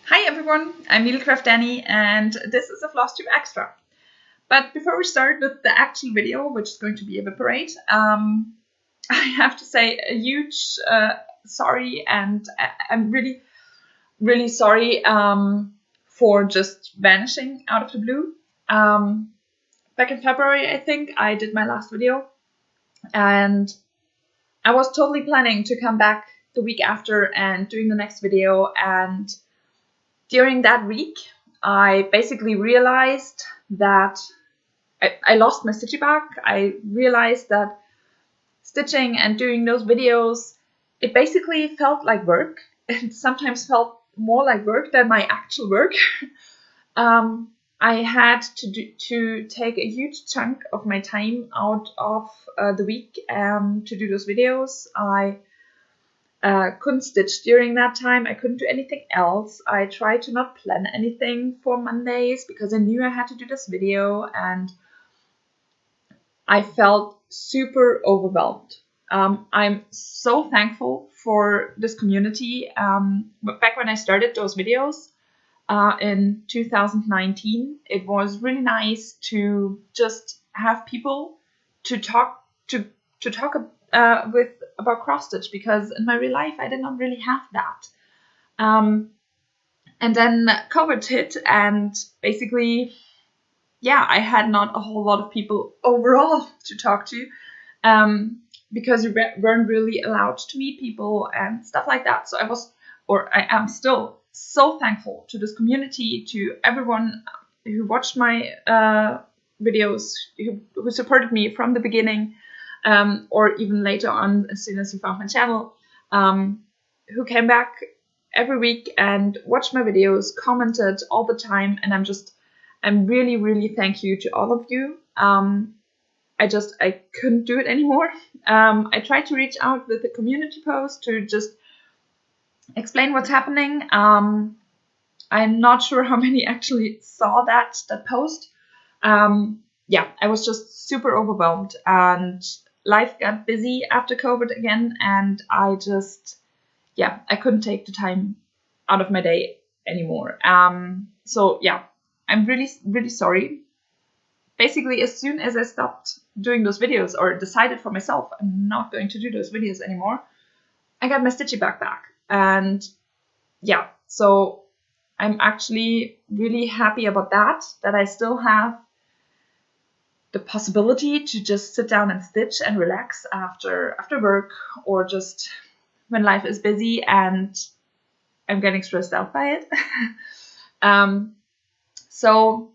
Hi everyone, I'm Needlecraft Danny and this is a Flosstube Extra. But before we start with the actual video, which is going to be a WIP Parade, I have to say a huge sorry, and I'm really sorry for just vanishing out of the blue. Back in February, I think, I did my last video and I was totally planning to come back the week after and doing the next video, and during that week, I basically realized that I lost my stitchy bag. I realized that stitching and doing those videos, it basically felt like work. It sometimes felt more like work than my actual work. I had to take a huge chunk of my time out of the week to do those videos. I couldn't stitch during that time. I couldn't do anything else. I tried to not plan anything for Mondays because I knew I had to do this video, and I felt super overwhelmed. I'm so thankful for this community. Back when I started those videos in 2019, it was really nice to just have people to talk with about cross stitch, because in my real life I did not really have that. And then COVID hit, and basically, yeah, I had not a whole lot of people overall to talk to, because we weren't really allowed to meet people and stuff like that. So I am still so thankful to this community, to everyone who watched my videos, who supported me from the beginning, or even later on, as soon as you found my channel, who came back every week and watched my videos, commented all the time, and I'm really thank you to all of you. I couldn't do it anymore. I tried to reach out with a community post to just explain what's happening. I'm not sure how many actually saw that post. Yeah, I was just super overwhelmed, and life got busy after COVID again, and I couldn't take the time out of my day anymore. So yeah, I'm really sorry. Basically, as soon as I stopped doing those videos, or decided for myself I'm not going to do those videos anymore, I got my stitchy bag back. And yeah, so I'm actually really happy about that I still have the possibility to just sit down and stitch and relax after work, or just when life is busy and I'm getting stressed out by it. So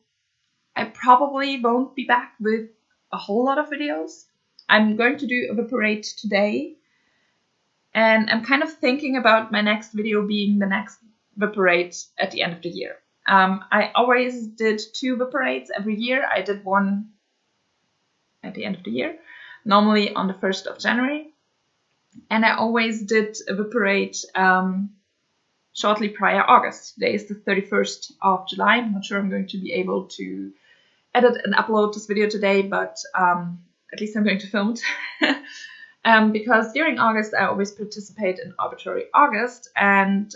I probably won't be back with a whole lot of videos. I'm going to do a WIP Parade today, and I'm kind of thinking about my next video being the next WIP Parade at the end of the year. I always did 2 WIP Parades every year. I did one at the end of the year, normally on the 1st of January. And I always did a WIP Parade shortly prior August. Today is the 31st of July. I'm not sure I'm going to be able to edit and upload this video today, but at least I'm going to film it. Because during August I always participate in Arbitrary August, and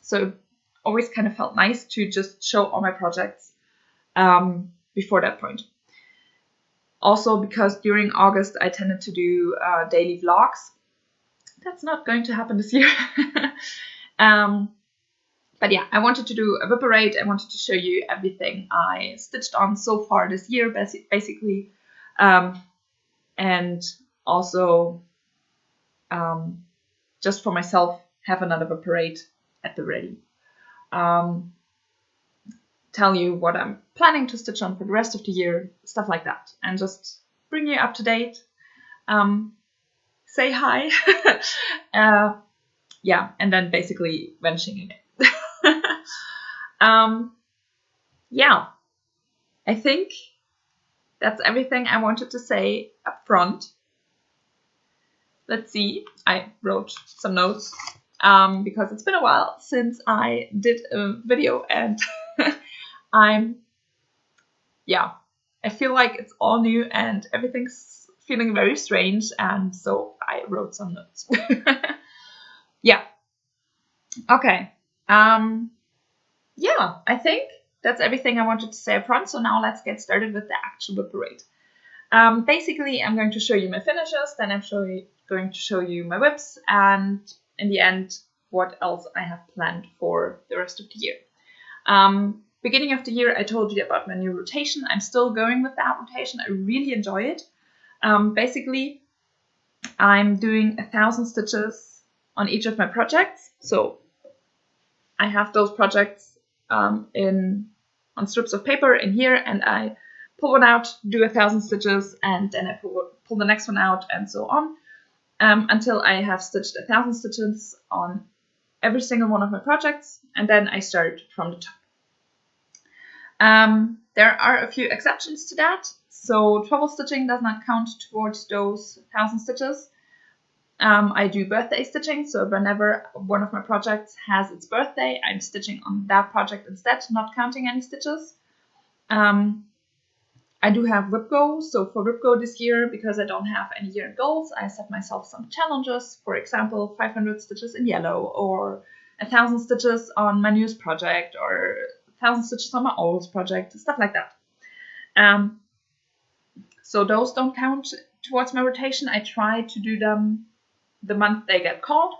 so it always kind of felt nice to just show all my projects before that point. Also, because during August I tended to do daily vlogs. That's not going to happen this year. But yeah, I wanted to do a WIP Parade. I wanted to show you everything I stitched on so far this year, basically. And also, just for myself, have another WIP Parade at the ready. Tell you what I'm planning to stitch on for the rest of the year, stuff like that, and just bring you up to date. Say hi. Yeah, and then basically vanishing again. Yeah, I think that's everything I wanted to say up front. Let's see, I wrote some notes because it's been a while since I did a video, and I feel like it's all new and everything's feeling very strange, and so I wrote some notes. Yeah. Okay. Yeah, I think that's everything I wanted to say up front. So now let's get started with the actual WIP Parade. Basically, I'm going to show you my finishes, then I'm going to show you my whips, and in the end, what else I have planned for the rest of the year. Beginning of the year, I told you about my new rotation. I'm still going with that rotation. I really enjoy it. Basically, I'm doing 1,000 stitches on each of my projects. So I have those projects on strips of paper in here, and I pull one out, do 1,000 stitches, and then I pull the next one out, and so on, until I have stitched 1,000 stitches on every single one of my projects, and then I start from the top. There are a few exceptions to that. So treble stitching does not count towards those 1,000 stitches. I do birthday stitching, so whenever one of my projects has its birthday, I'm stitching on that project instead, not counting any stitches. I do have WIP Go, so for WIP Go this year, because I don't have any year-end goals, I set myself some challenges. For example, 500 stitches in yellow, or 1,000 stitches on my newest project, or 1,000 stitches on my oldest project, stuff like that. So those don't count towards my rotation. I try to do them the month they get called.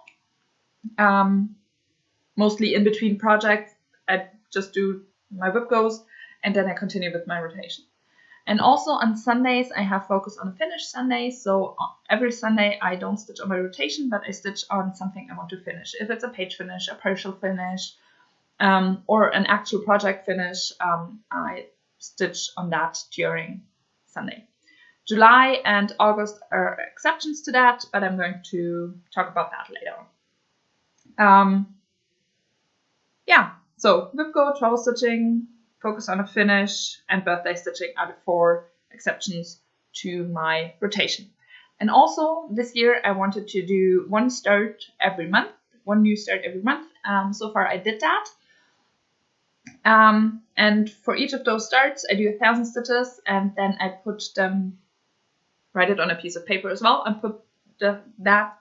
Mostly in between projects, I just do my WIP Goes, and then I continue with my rotation. And also on Sundays, I have focus on a finish Sunday. So every Sunday, I don't stitch on my rotation, but I stitch on something I want to finish. If it's a page finish, a partial finish, or an actual project finish, I stitch on that during Sunday. July and August are exceptions to that, but I'm going to talk about that later on. Yeah, so WIP Go, treble stitching, focus on a finish, and birthday stitching are the 4 exceptions to my rotation. And also this year I wanted to do one start every month, one new start every month. So far I did that. And for each of those starts I do 1,000 stitches, and then I write it on a piece of paper as well, and put that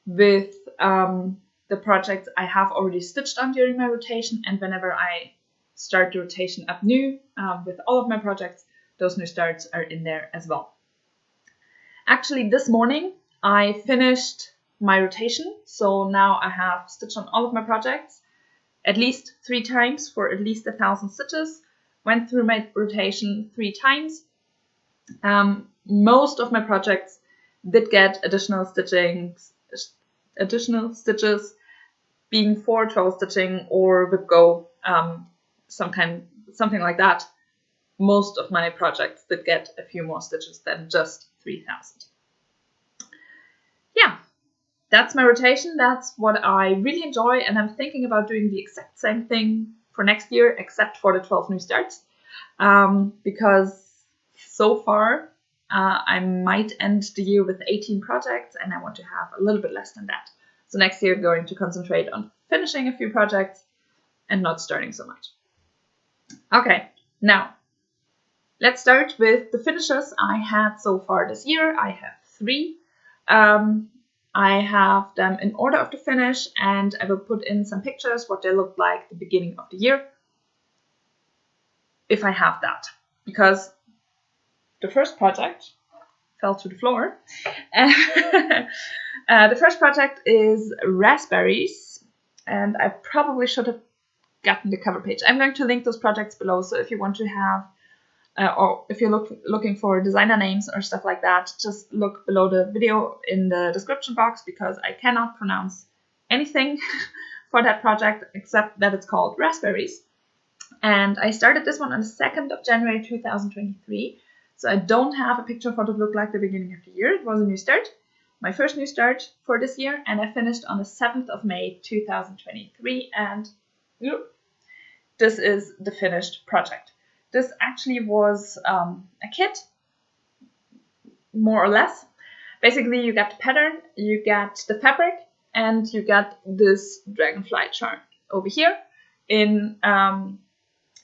with the projects I have already stitched on during my rotation. And whenever I start the rotation up new with all of my projects, those new starts are in there as well. Actually, this morning I finished my rotation, so now I have stitched on all of my projects at least 3 times for at least 1,000 stitches. Went through my rotation 3 times. Most of my projects did get additional stitches, being for treble stitching or WIP Go, something like that. Most of my projects did get a few more stitches than just 3,000. Yeah, that's my rotation. That's what I really enjoy, and I'm thinking about doing the exact same thing for next year, except for the 12 new starts, because so far I might end the year with 18 projects, and I want to have a little bit less than that. So next year I'm going to concentrate on finishing a few projects and not starting so much. Okay, now let's start with the finishes I had so far this year. I have 3. I have them in order of the finish, and I will put in some pictures what they look like at the beginning of the year, if I have that, because the first project fell to the floor. The first project is raspberries, and I probably should have gotten the cover page. I'm going to link those projects below, so if you want to have or if you're looking for designer names or stuff like that, just look below the video in the description box, because I cannot pronounce anything for that project except that it's called raspberries. And I started this one on the 2nd of January 2023, so I don't have a picture of what it looked like at the beginning of the year. It was a new start, my first new start for this year, and I finished on the 7th of May 2023, and this is the finished project. This actually was a kit, more or less. Basically, you get the pattern, you get the fabric, and you get this dragonfly charm over here. And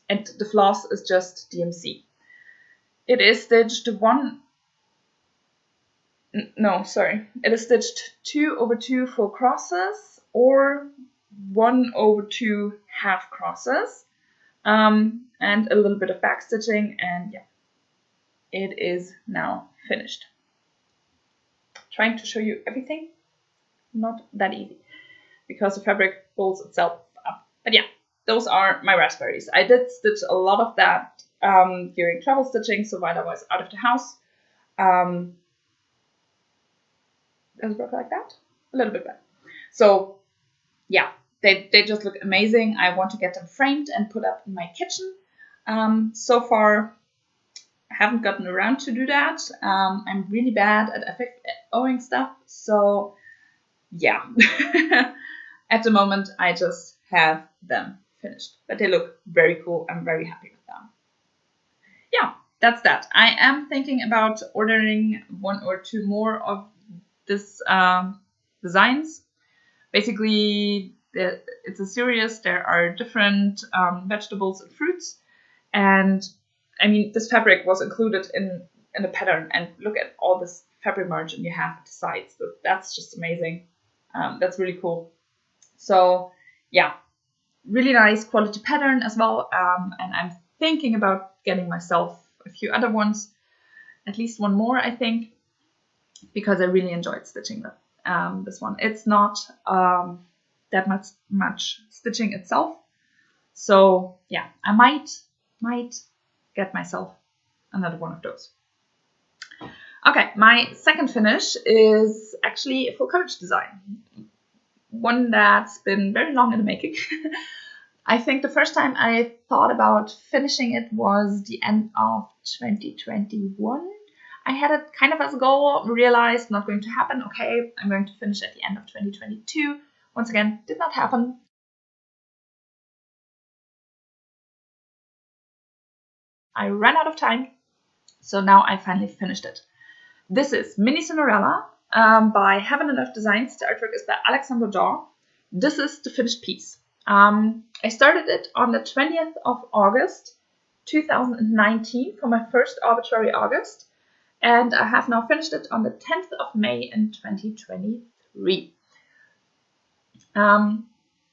the floss is just DMC. It is stitched it is stitched 2 over 2 full crosses, or 1/2 half crosses, and a little bit of back stitching, and yeah, it is now finished. Trying to show you everything, not that easy because the fabric folds itself up. But yeah, those are my raspberries. I did stitch a lot of that during travel stitching, so while I was out of the house. Does it work like that? A little bit better. So yeah, they just look amazing. I want to get them framed and put up in my kitchen. So far, I haven't gotten around to do that. I'm really bad at owing stuff, so yeah. At the moment, I just have them finished, but they look very cool. I'm very happy with them. Yeah, that's that. I am thinking about ordering 1 or 2 more of this designs. Basically, it's a series. There are different vegetables and fruits, and I mean, this fabric was included in a pattern, and look at all this fabric margin you have at the sides. That's just amazing. That's really cool. So yeah, really nice quality pattern as well. And I'm thinking about getting myself a few other ones, at least one more, I think, because I really enjoyed stitching this one. It's not that much stitching itself. So yeah, I might get myself another one of those. Okay, my second finish is actually a full coverage design. One that's been very long in the making. I think the first time I thought about finishing it was the end of 2021. I had it kind of as a goal, realized not going to happen. Okay, I'm going to finish at the end of 2022. Once again, did not happen. I ran out of time, so now I finally finished it. This is Mini Cinderella by Heaven and Earth Designs. The artwork is by Alexandra Daw. This is the finished piece. I started it on the 20th of August 2019 for my first Arbitrary August, and I have now finished it on the 10th of May in 2023.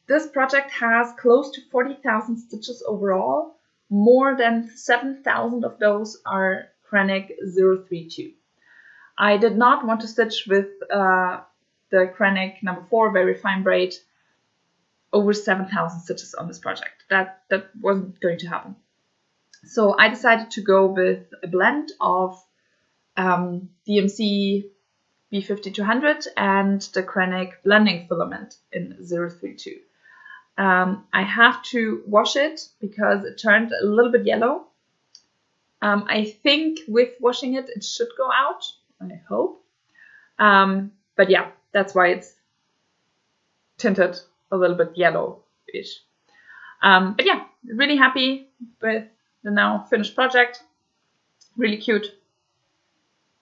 This project has close to 40,000 stitches overall. More than 7,000 of those are Kreinik 032. I did not want to stitch with the Kreinik number 4 very fine braid over 7,000 stitches on this project. That wasn't going to happen. So I decided to go with a blend of DMC B5200 and the Kreinik blending filament in 032. I have to wash it because it turned a little bit yellow. I think with washing it, it should go out, I hope. But yeah, that's why it's tinted a little bit yellowish. But yeah, really happy with the now finished project. Really cute.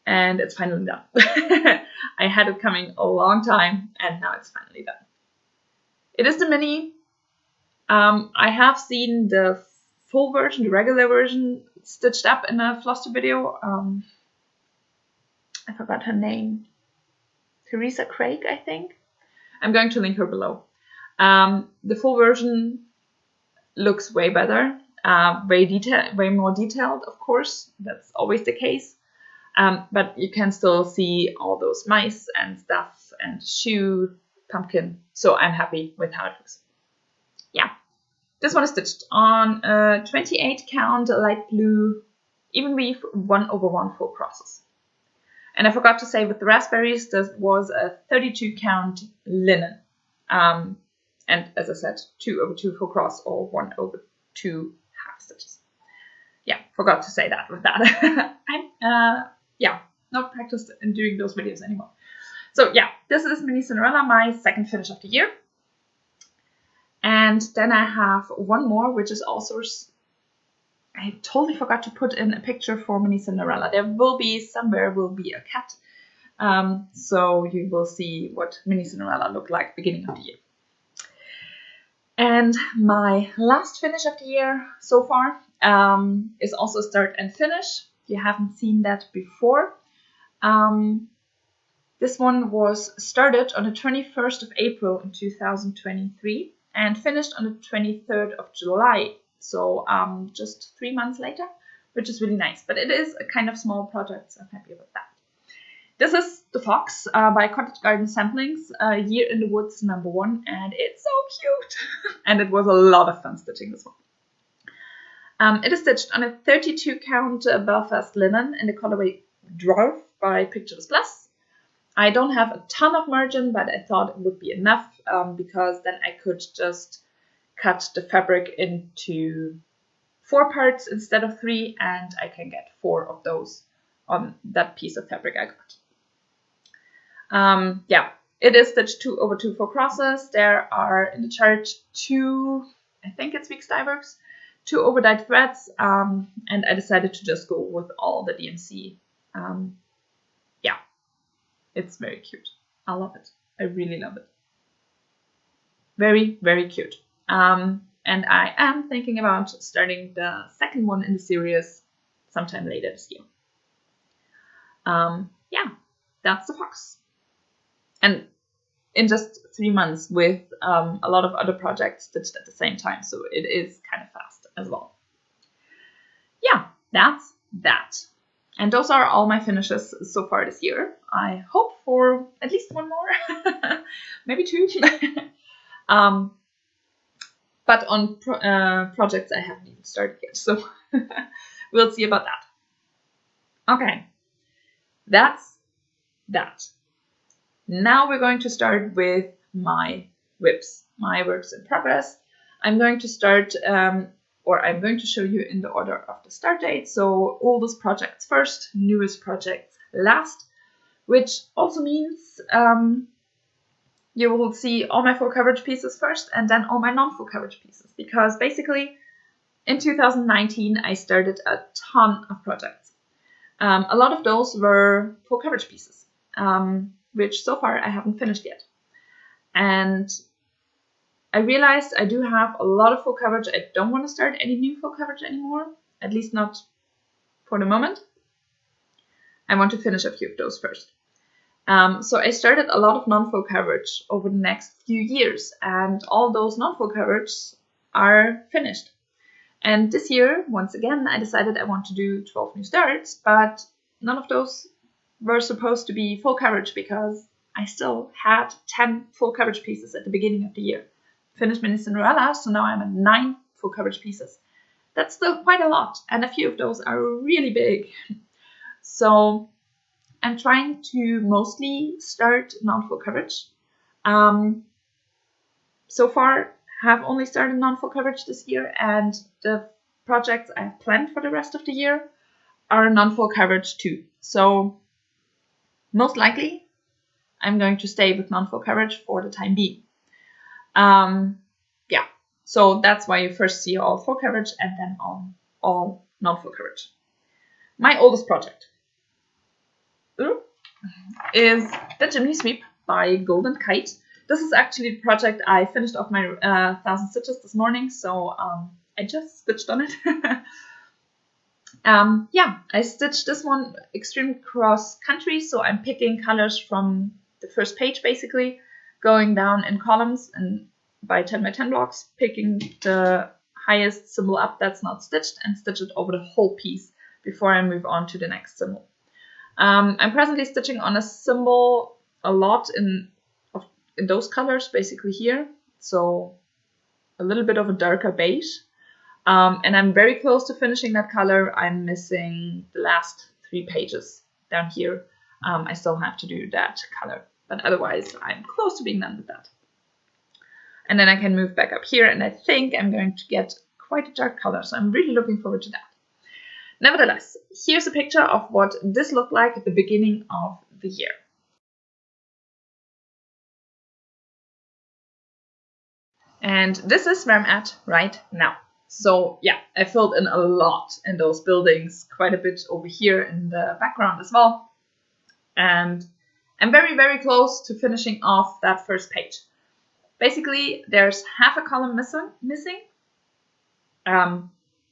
And it's finally done. I had it coming a long time, and now it's finally done. It is the mini. I have seen the full version, the regular version, stitched up in a Flosstube video. I forgot her name. Teresa Craig, I think. I'm going to link her below. The full version looks way better, way more detailed, of course. That's always the case. But you can still see all those mice and stuff and shoe, pumpkin. So I'm happy with how it looks. Yeah, this one is stitched on a 28 count light blue even weave 1/1 full crosses. And I forgot to say with the raspberries, this was a 32 count linen. And as I said, 2/2 full cross or 1/2 half stitches. Yeah, forgot to say that with that. I'm not practiced in doing those videos anymore. So yeah, this is Mini Cinderella, my second finish of the year. And then I have one more, which is also, I totally forgot to put in a picture for Mini Cinderella. There will be somewhere a cat. So you will see what Mini Cinderella looked like beginning of the year. And my last finish of the year so far is also start and finish. You haven't seen that before. This one was started on the 21st of April in 2023 and finished on the 23rd of July. So just 3 months later, which is really nice. But it is a kind of small project, so I'm happy with that. This is The Fox by Cottage Garden Samplings, Year in the Woods #1, and it's so cute. And it was a lot of fun stitching this one. It is stitched on a 32 count Belfast linen in the colorway Dwarf by Pictures Plus. I don't have a ton of margin, but I thought it would be enough because then I could just cut the fabric into 4 parts instead of 3, and I can get 4 of those on that piece of fabric I got. Yeah, it is stitched 2 over 2 4 crosses. There are in the chart 2, I think it's weak Stiebergs, 2 over dyed threads, and I decided to just go with all the DMC. Yeah, it's very cute. I love it. I really love it. Very, very cute. And I am thinking about starting the second one in the series sometime later this year. Yeah, that's The Fox. And in just 3 months with a lot of other projects stitched at the same time, so it is kind of fast as well. Yeah, that's that. And those are all my finishes so far this year. I hope for at least 1 more, maybe 2. But on projects I haven't even started yet, so we'll see about that. Okay, that's that. Now we're going to start with my WIPs, my works in progress. I'm going to start, or I'm going to show you in the order of the start date. So oldest projects first, newest projects last, which also means you will see all my full coverage pieces first and then all my non-full coverage pieces. Because basically in 2019 I started a ton of projects. A lot of those were full coverage pieces. Which so far I haven't finished yet. And I realized I do have a lot of full coverage. I don't want to start any new full coverage anymore, at least not for the moment. I want to finish a few of those first. So I started a lot of non-full coverage over the next few years, and all those non-full coverages are finished. And this year, once again, I decided I want to do 12 new starts, but none of those were supposed to be full coverage because I still had 10 full coverage pieces at the beginning of the year. Finished mini Cinderella, so now I'm at 9 full coverage pieces. That's still quite a lot, and a few of those are really big. So I'm trying to mostly start non-full coverage. So far, have only started non-full coverage this year, and the projects I have planned for the rest of the year are non-full coverage too. So most likely, I'm going to stay with non-full coverage for the time being. Yeah, so that's why you first see all full coverage and then all non-full coverage. My oldest project is the Chimney Sweep by Golden Kite. This is actually the project I finished off my 1,000 stitches this morning, so I just stitched on it. Yeah, I stitched this one extreme cross country, so I'm picking colors from the first page basically, going down in columns and by 10 by 10 blocks, picking the highest symbol up that's not stitched and stitch it over the whole piece before I move on to the next symbol. I'm presently stitching on a symbol a lot in those colors basically here, so a little bit of a darker beige. And I'm very close to finishing that color. I'm missing the last 3 pages down here. I still have to do that color, but otherwise I'm close to being done with that. And then I can move back up here, and I think I'm going to get quite a dark color, so I'm really looking forward to that. Nevertheless, here's a picture of what this looked like at the beginning of the year. And this is where I'm at right now. So yeah, I filled in a lot in those buildings, quite a bit over here in the background as well. And I'm very, very close to finishing off that first page. Basically, there's half a column missing, a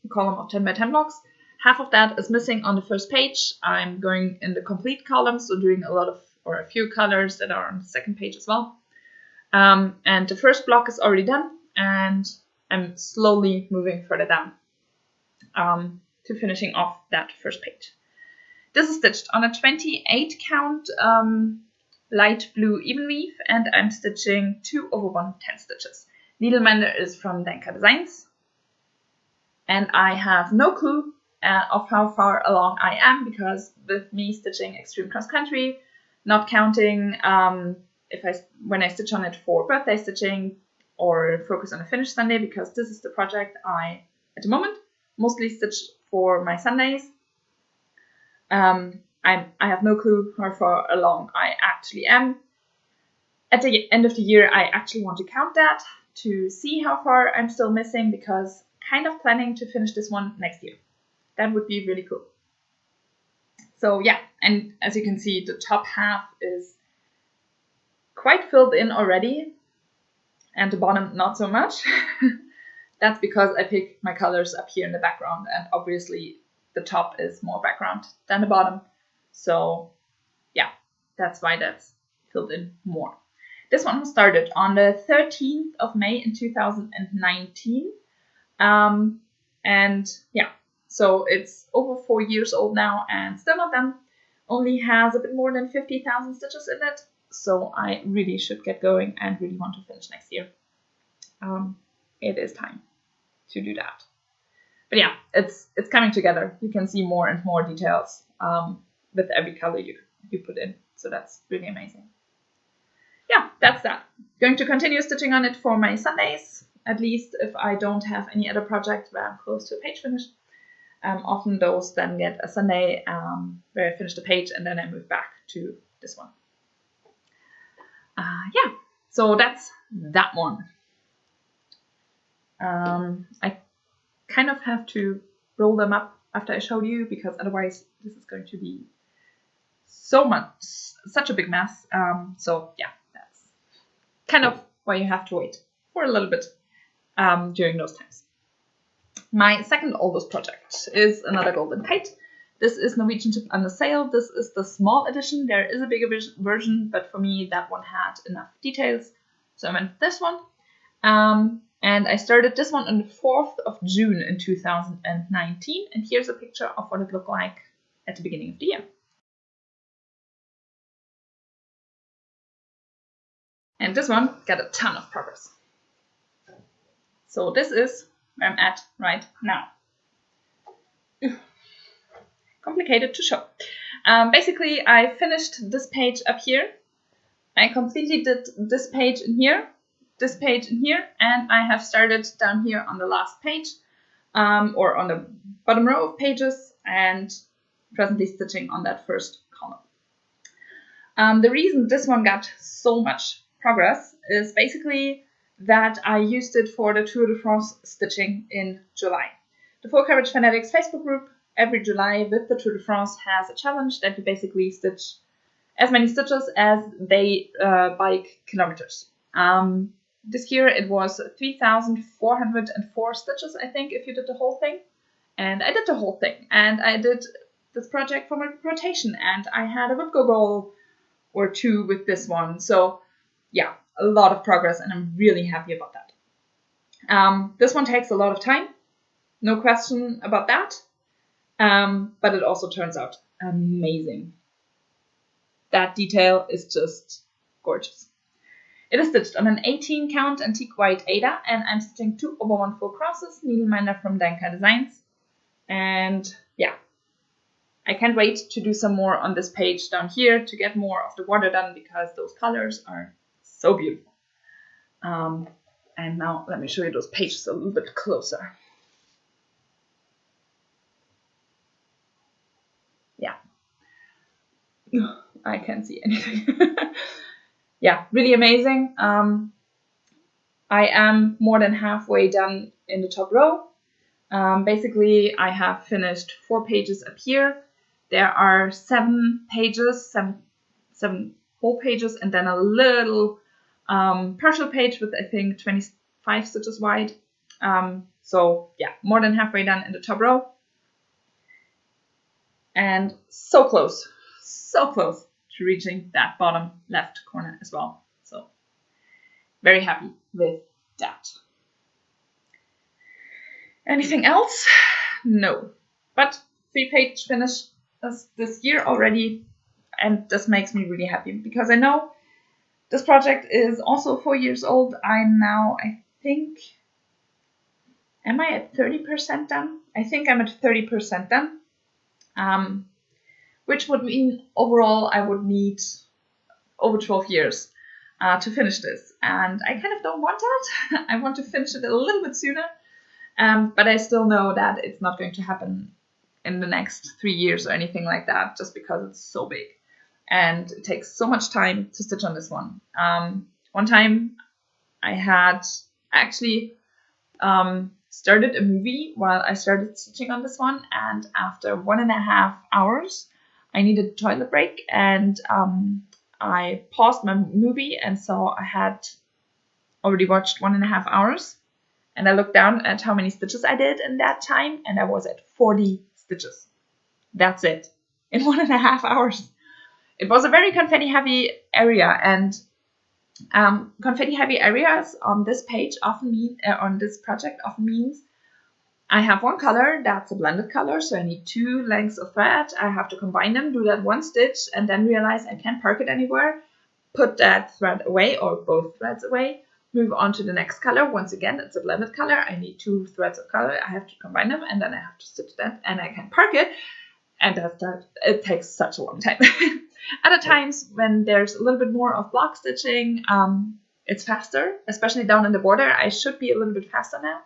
column of 10 by 10 blocks. Half of that is missing on the first page. I'm going in the complete column, so doing a lot of, or a few colors that are on the second page as well. And the first block is already done, and I'm slowly moving further down to finishing off that first page. This is stitched on a 28 count light blue even weave, and I'm stitching 2 over 110 stitches. Needleminder is from Denka Designs, and I have no clue of how far along I am, because with me stitching extreme cross country, not counting when I stitch on it for birthday stitching or focus on a finish Sunday, because this is the project I at the moment mostly stitch for my Sundays. I have no clue how far along I actually am. At the end of the year, I actually want to count that to see how far I'm still missing, because kind of planning to finish this one next year. That would be really cool. So yeah, and as you can see, the top half is quite filled in already, and the bottom not so much. That's because I pick my colors up here in the background, and obviously the top is more background than the bottom. So yeah, that's why that's filled in more. This one was started on the 13th of May in 2019. And yeah, so it's over 4 years old now and still not done. Only has a bit more than 50,000 stitches in it. So I really should get going and really want to finish next year. It is time to do that. But yeah, it's coming together. You can see more and more details with every color you put in. So that's really amazing. Yeah, that's that. Going to continue stitching on it for my Sundays, at least if I don't have any other project where I'm close to a page finish. Often those then get a Sunday where I finish the page and then I move back to this one. Yeah, so that's that one. I kind of have to roll them up after I showed you, because otherwise this is going to be such a big mess. So yeah, that's kind of why you have to wait for a little bit during those times. My second oldest project is another golden kite. This is Norwegian Ship Under Sail. This is the small edition. There is a bigger version, but for me that one had enough details, so I went with this one. And I started this one on the 4th of June in 2019, and here's a picture of what it looked like at the beginning of the year. And this one got a ton of progress. So this is where I'm at right now. Complicated to show. Basically, I finished this page up here. I completely did this page in here, this page in here, and I have started down here on the last page, or on the bottom row of pages, and presently stitching on that first column. The reason this one got so much progress is basically that I used it for the Tour de France stitching in July. The Full Coverage Fanatics Facebook group every July with the Tour de France has a challenge that you basically stitch as many stitches as they bike kilometers. This year it was 3,404 stitches, I think, if you did the whole thing. And I did the whole thing. And I did this project for my rotation, and I had a WIP goal or two with this one. So yeah, a lot of progress, and I'm really happy about that. This one takes a lot of time, no question about that. But it also turns out amazing. That detail is just gorgeous. It is stitched on an 18 count antique white Ada, and I'm stitching 2 over 1 full crosses, needleminder from Denka Designs. And yeah, I can't wait to do some more on this page down here to get more of the water done, because those colors are so beautiful. And now let me show you those pages a little bit closer. Yeah. I can't see anything. Yeah, really amazing. I am more than halfway done in the top row. Basically, I have finished 4 pages up here. There are 7 pages, seven whole pages, and then a little partial page with, I think, 25 stitches wide. So yeah, more than halfway done in the top row. And so close to reaching that bottom left corner as well. So very happy with that. Anything else? No. But 3-page finish this year already, and this makes me really happy because I know this project is also 4 years old. I'm now, I think, am I at 30% done? I think I'm at 30% done, which would mean overall I would need over 12 years to finish this. And I kind of don't want that. I want to finish it a little bit sooner, but I still know that it's not going to happen in the next 3 years or anything like that, just because it's so big. And it takes so much time to stitch on this one. One time I had actually started a movie while I started stitching on this one, and after 1.5 hours I needed a toilet break, and I paused my movie, and so I had already watched 1.5 hours, and I looked down at how many stitches I did in that time, and I was at 40 stitches. That's it, in 1.5 hours. It was a very confetti heavy area, and confetti heavy areas on this page often mean, on this project often means I have one color that's a blended color, so I need 2 lengths of thread. I have to combine them, do that 1 stitch, and then realize I can't park it anywhere, put that thread away or both threads away, move on to the next color. Once again, it's a blended color. I need 2 threads of color. I have to combine them, and then I have to stitch that, and I can park it, and it takes such a long time. Other times when there's a little bit more of block stitching, it's faster, especially down in the border. I should be a little bit faster now.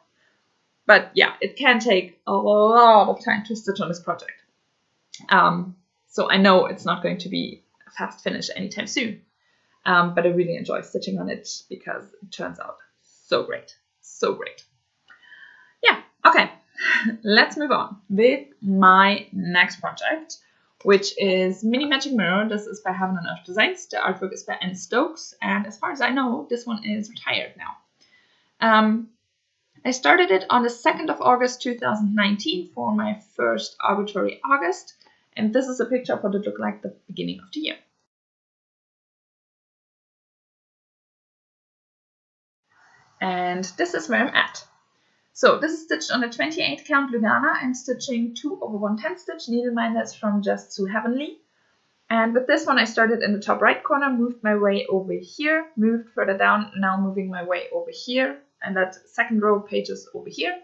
But yeah, it can take a lot of time to stitch on this project. So I know it's not going to be a fast finish anytime soon. But I really enjoy stitching on it because it turns out so great. So great. Yeah, okay. Let's move on with my next project, which is Mini Magic Mirror. This is by Heaven and Earth Designs. The artwork is by Anne Stokes, and as far as I know, this one is retired now. I started it on the 2nd of August 2019 for my first Arbitrary August, and this is a picture of what it looked like at the beginning of the year. And this is where I'm at. So this is stitched on a 28 count Lugana and stitching 2 over 1/10 stitch needleminders from Just So Heavenly. And with this one I started in the top right corner, moved my way over here, moved further down, now moving my way over here, and that second row of pages over here.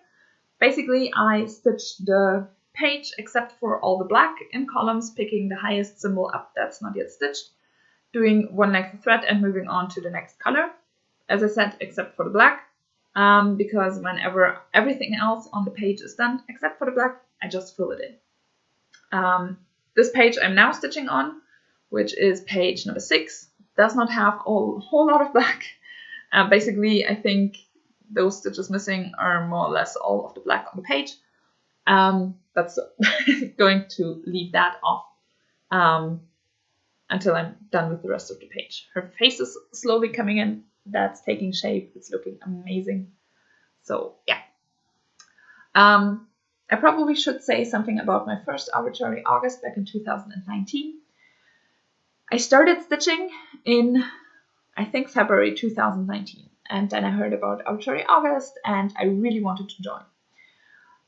Basically I stitched the page except for all the black in columns, picking the highest symbol up that's not yet stitched, doing 1 length of thread and moving on to the next color. As I said, except for the black. Because whenever everything else on the page is done except for the black, I just fill it in. This page I'm now stitching on, which is page number 6, does not have a whole lot of black. Basically, I think those stitches missing are more or less all of the black on the page. But so going to leave that off until I'm done with the rest of the page. Her face is slowly coming in. That's taking shape. It's looking amazing. So yeah. I probably should say something about my first Arbitrary August back in 2019. I started stitching in, I think, February 2019. And then I heard about Arbitrary August and I really wanted to join.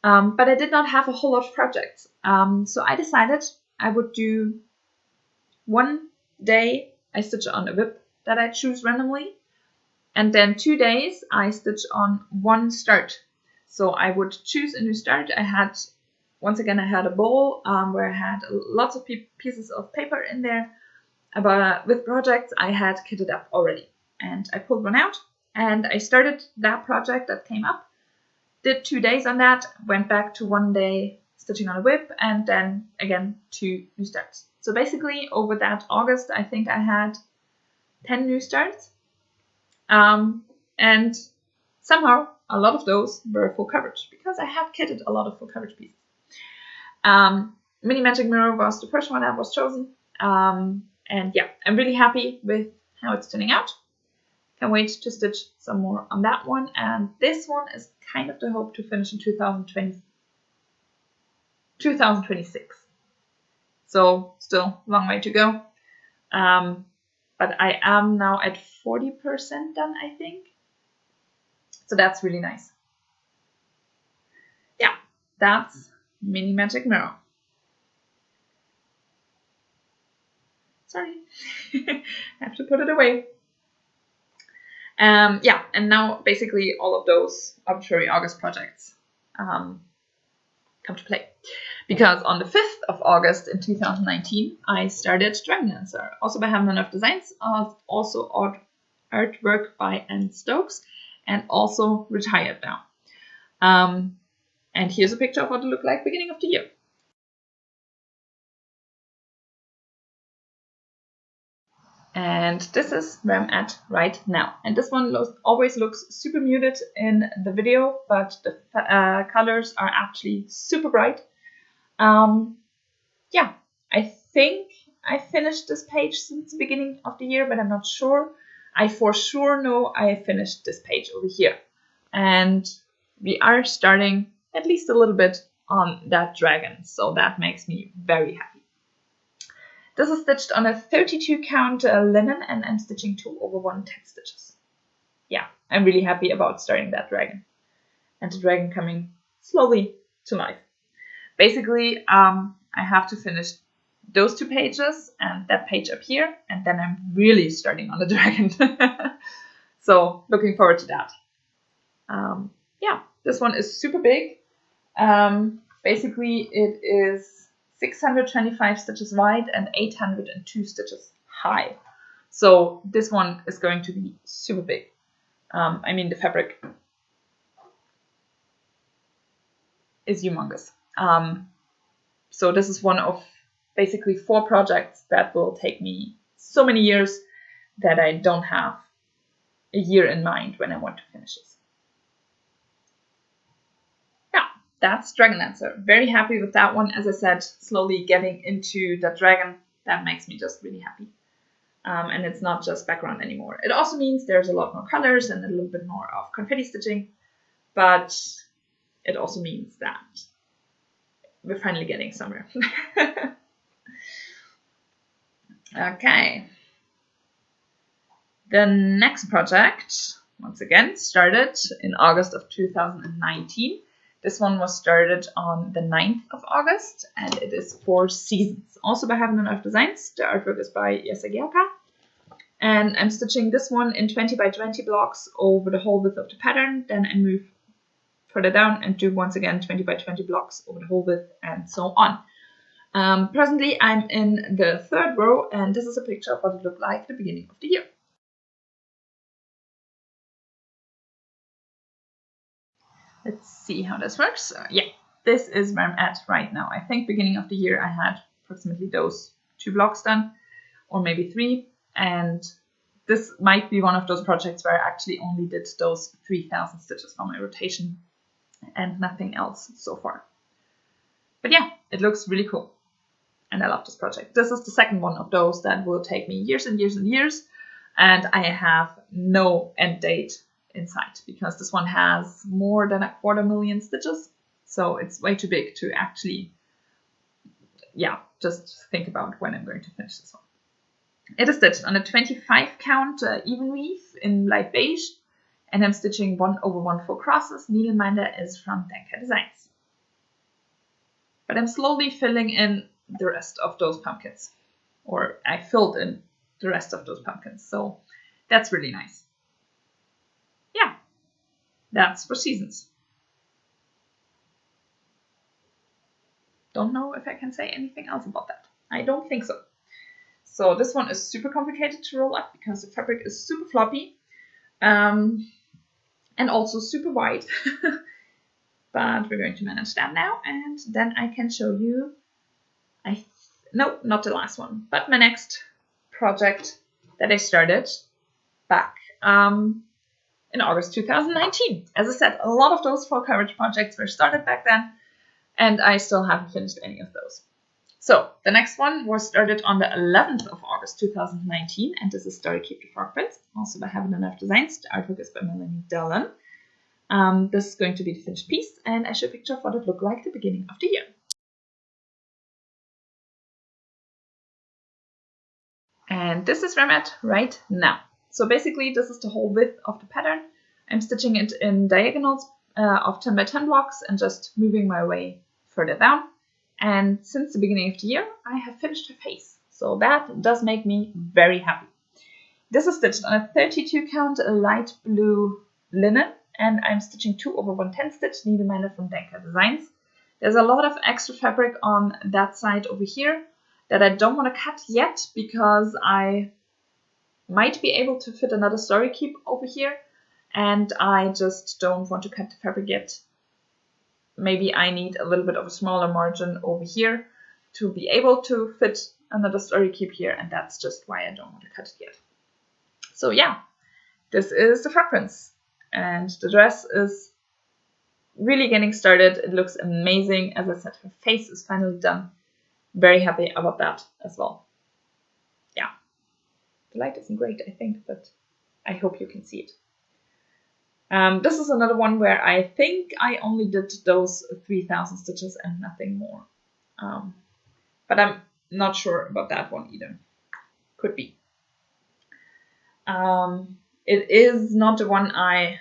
But I did not have a whole lot of projects. So I decided I would do 1 day I stitch on a WIP that I choose randomly. And then 2 days I stitch on 1 start. So I would choose a new start. I had a bowl where I had lots of pieces of paper in there. But with projects I had kitted up already. And I pulled one out and I started that project that came up. Did 2 days on that, went back to 1 day stitching on a WIP, and then again 2 new starts. So basically over that August I think I had 10 new starts. And somehow a lot of those were full coverage because I had kitted a lot of full coverage pieces. Mini Magic Mirror was the first one that was chosen. And yeah, I'm really happy with how it's turning out. Can't wait to stitch some more on that one. And this one is kind of the hope to finish in 2026. So still a long way to go. But I am now at 40% done, I think. So that's really nice. Yeah, that's Mini Magic Mirror. Sorry, I have to put it away. Yeah, and now basically all of those Arbitrary August projects come to play. Because on the 5th of August in 2019, I started Dragonlancer, also by Having Enough Designs, also artwork by Anne Stokes, and also retired now. And here's a picture of what it looked like beginning of the year. And this is where I'm at right now. And this one always looks super muted in the video, but the colors are actually super bright. Yeah, I think I finished this page since the beginning of the year, but I'm not sure. I for sure know I finished this page over here. And we are starting at least a little bit on that dragon, so that makes me very happy. This is stitched on a 32 count linen, and I'm stitching 2/1 text stitches. Yeah, I'm really happy about starting that dragon. And the dragon coming slowly to life. Basically, I have to finish those 2 pages and that page up here, and then I'm really starting on the dragon. So looking forward to that. Yeah, this one is super big. Basically, it is 625 stitches wide and 802 stitches high. So this one is going to be super big. I mean, the fabric is humongous. So this is one of basically 4 projects that will take me so many years that I don't have a year in mind when I want to finish this. Yeah, that's Dragonlancer. Very happy with that one. As I said, slowly getting into the dragon, that makes me just really happy. And it's not just background anymore. It also means there's a lot more colors and a little bit more of confetti stitching, but it also means that we're finally getting somewhere. Okay. The next project, once again, started in August of 2019. This one was started on the 9th of August, and it is 4 seasons. Also by Having Enough Designs. The artwork is by Yasagiaka. And I'm stitching this one in 20 by 20 blocks over the whole width of the pattern. Then I move further down and do once again 20 by 20 blocks over the whole width, and so on. Presently, I'm in the 3rd row, and this is a picture of what it looked like at the beginning of the year. Let's see how this works. Yeah, this is where I'm at right now. I think beginning of the year I had approximately those 2 blocks done, or maybe 3. And this might be one of those projects where I actually only did those 3,000 stitches for my rotation and nothing else so far. But yeah, it looks really cool. And I love this project. This is the second one of those that will take me years and years and years. And I have no end date in sight because this one has more than 250,000 stitches. So it's way too big to actually, yeah, just think about when I'm going to finish this one. It is stitched on a 25 count even weave in light beige. And I'm stitching 1/1 full crosses. Needleminder is from Denka Designs. But I'm slowly filling in the rest of those pumpkins, or I filled in the rest of those pumpkins, so that's really nice. Yeah, that's 4 seasons. Don't know if I can say anything else about that. I don't think so. So this one is super complicated to roll up because the fabric is super floppy, and also super wide. But we're going to manage that now, and then I can show you no, not the last one, but my next project that I started back in August 2019. As I said, a lot of those full coverage projects were started back then, and I still haven't finished any of those. So the next one was started on the 11th of August 2019, and this is Story Keep the Frog Prince, also by Having Enough Designs. The artwork is by Melanie Dillon. This is going to be the finished piece, and I show a picture of what it looked like at the beginning of the year. And this is where I'm at right now. So basically this is the whole width of the pattern. I'm stitching it in diagonals of 10 by 10 blocks and just moving my way further down. And since the beginning of the year, I have finished her face. So that does make me very happy. This is stitched on a 32 count light blue linen, and I'm stitching 2 over 110 stitch needleminder from Denker Designs. There's a lot of extra fabric on that side over here that I don't want to cut yet because I might be able to fit another story keep over here, and I just don't want to cut the fabric yet. Maybe I need a little bit of a smaller margin over here to be able to fit another story keep here, and that's just why I don't want to cut it yet. So yeah, this is the frog prince, and the dress is really getting started. It looks amazing. As I said, her face is finally done. Very happy about that as well. Yeah, the light isn't great, I think, but I hope you can see it. This is another one where I think I only did those 3,000 stitches and nothing more. But I'm not sure about that one either. Could be. It is not the one I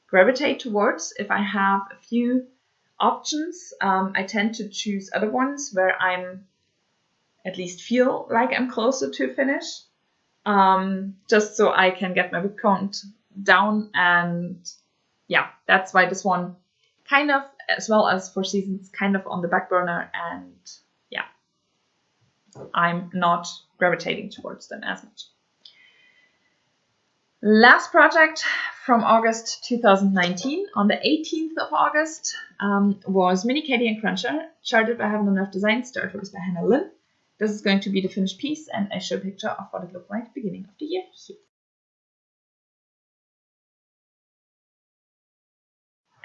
gravitate towards. If I have a few options, I tend to choose other ones where I'm at least feel like I'm closer to finish, just so I can get my WIP count down. And yeah, that's why this one kind of, as well as Four Seasons, kind of on the back burner, and yeah, I'm not gravitating towards them as much. Last project from August 2019, on the 18th of August, was Mini Katie and Cruncher, charted by Heaven and Earth Designs, the artwork is by Hannah Lynn. This is going to be the finished piece, and I show a picture of what it looked like beginning of the year here.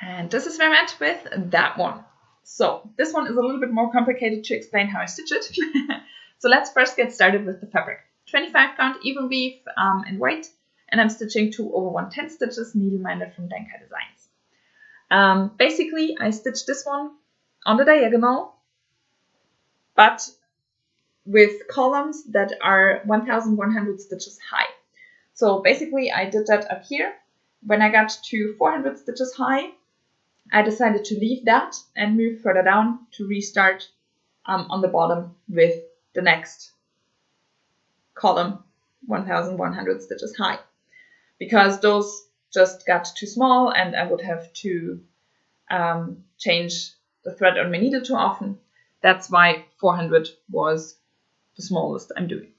And this is where I'm at with that one. So this one is a little bit more complicated to explain how I stitch it. So let's first get started with the fabric. 25 count even weave in white, and I'm stitching 2 over 110 stitches needleminder from Denker Designs. Basically, I stitched this one on the diagonal, but with columns that are 1,100 stitches high. So basically, I did that up here. When I got to 400 stitches high, I decided to leave that and move further down to restart on the bottom with the next column, 1,100 stitches high, because those just got too small and I would have to change the thread on my needle too often. That's why 400 was the smallest I'm doing.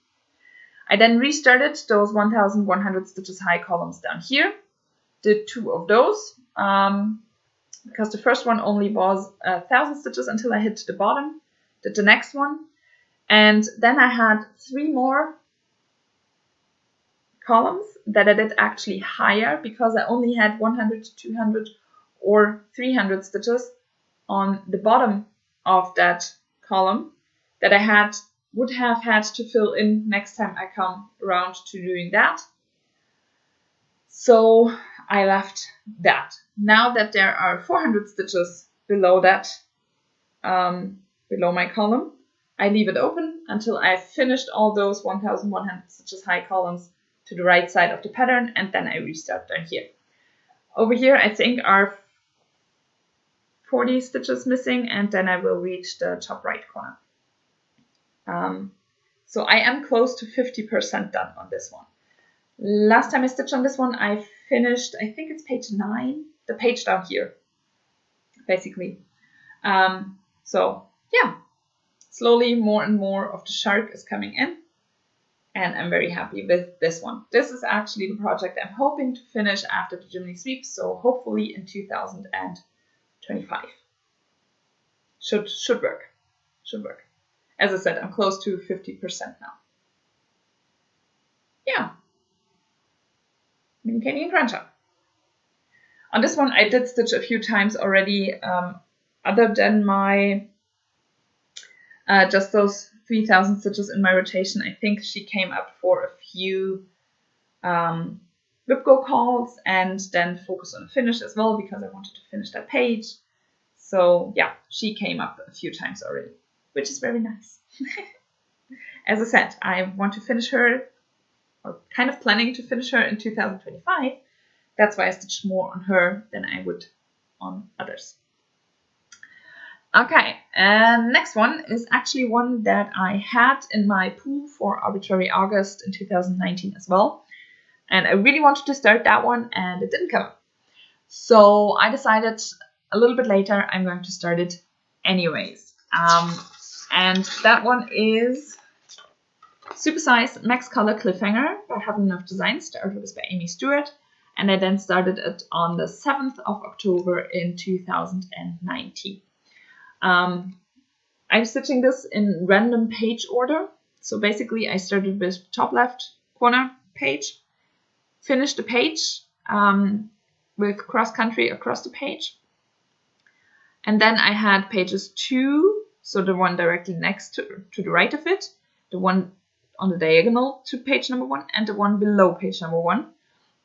I then restarted those 1,100 stitches high columns down here, did 2 of those, because the first one only was 1,000 stitches until I hit the bottom, did the next one, and then I had 3 more columns that I did actually higher, because I only had 100, 200 or 300 stitches on the bottom of that column that I would have had to fill in next time I come around to doing that. So I left that. Now that there are 400 stitches below that, below my column, I leave it open until I've finished all those 1,100 stitches high columns to the right side of the pattern, and then I restart down here. Over here I think are 40 stitches missing, and then I will reach the top right corner. So I am close to 50% done on this one. Last time I stitched on this one, I finished, I think it's page 9, the page down here, basically. So yeah, slowly more and more of the shark is coming in, and I'm very happy with this one. This is actually the project I'm hoping to finish after the Jiminy Sweep, so hopefully in 2025. Should work. Should work. As I said, I'm close to 50% now. Yeah. Mini Katie and Cruncher. On this one, I did stitch a few times already, other than my just those 3,000 stitches in my rotation. I think she came up for a few WIP Go calls and then focus on finish as well, because I wanted to finish that page. So yeah, she came up a few times already, which is very nice. As I said, I want to finish her, or kind of planning to finish her in 2025. That's why I stitched more on her than I would on others. Okay, and next one is actually one that I had in my pool for Arbitrary August in 2019 as well. And I really wanted to start that one, and it didn't come. So I decided a little bit later I'm going to start it anyways. And that one is Supersize Max Color Cliffhanger by Having Enough Designs. The artwork is by Amy Stewart. And I then started it on the 7th of October in 2019. I'm stitching this in random page order. So basically I started with top left corner page, finished the page with cross country across the page. And then I had pages 2, so the one directly next to the right of it, the one on the diagonal to page number 1, and the one below page number 1.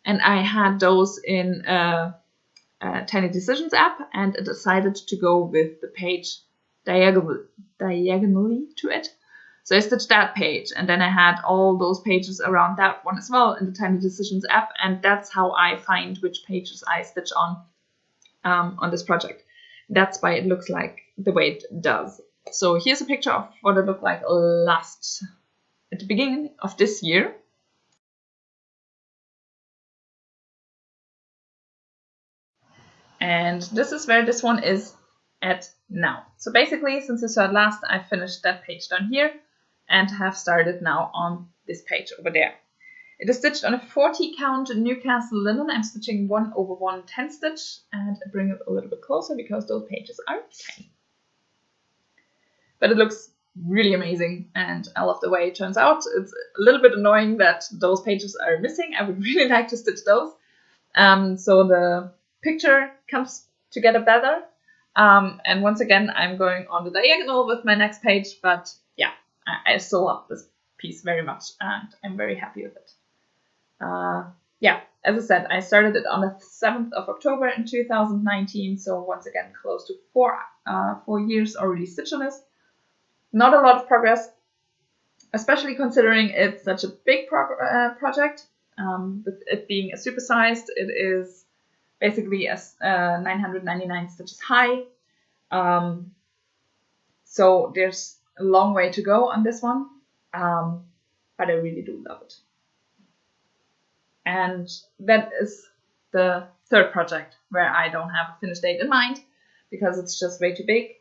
And I had those in Tiny Decisions app, and I decided to go with the page diagonally to it. So I stitched that page, and then I had all those pages around that one as well in the Tiny Decisions app, and that's how I find which pages I stitch on this project. That's why it looks like the way it does. So here's a picture of what it looked like at the beginning of this year. And this is where this one is at now. So basically, since I saw it last, I finished that page down here and have started now on this page over there. It is stitched on a 40 count Newcastle linen. I'm stitching 1/1 10 stitch, and I bring it a little bit closer because those pages are tiny. But it looks really amazing, and I love the way it turns out. It's a little bit annoying that those pages are missing. I would really like to stitch those. So the picture comes together better. And once again, I'm going on the diagonal with my next page, but yeah, I still love this piece very much, and I'm very happy with it. Yeah, as I said, I started it on the 7th of October in 2019, so once again, close to 4 years already stitched on this. Not a lot of progress, especially considering it's such a big project. With it being a supersized, it is basically 999 stitches high. So there's a long way to go on this one, but I really do love it. And that is the third project where I don't have a finished date in mind because it's just way too big.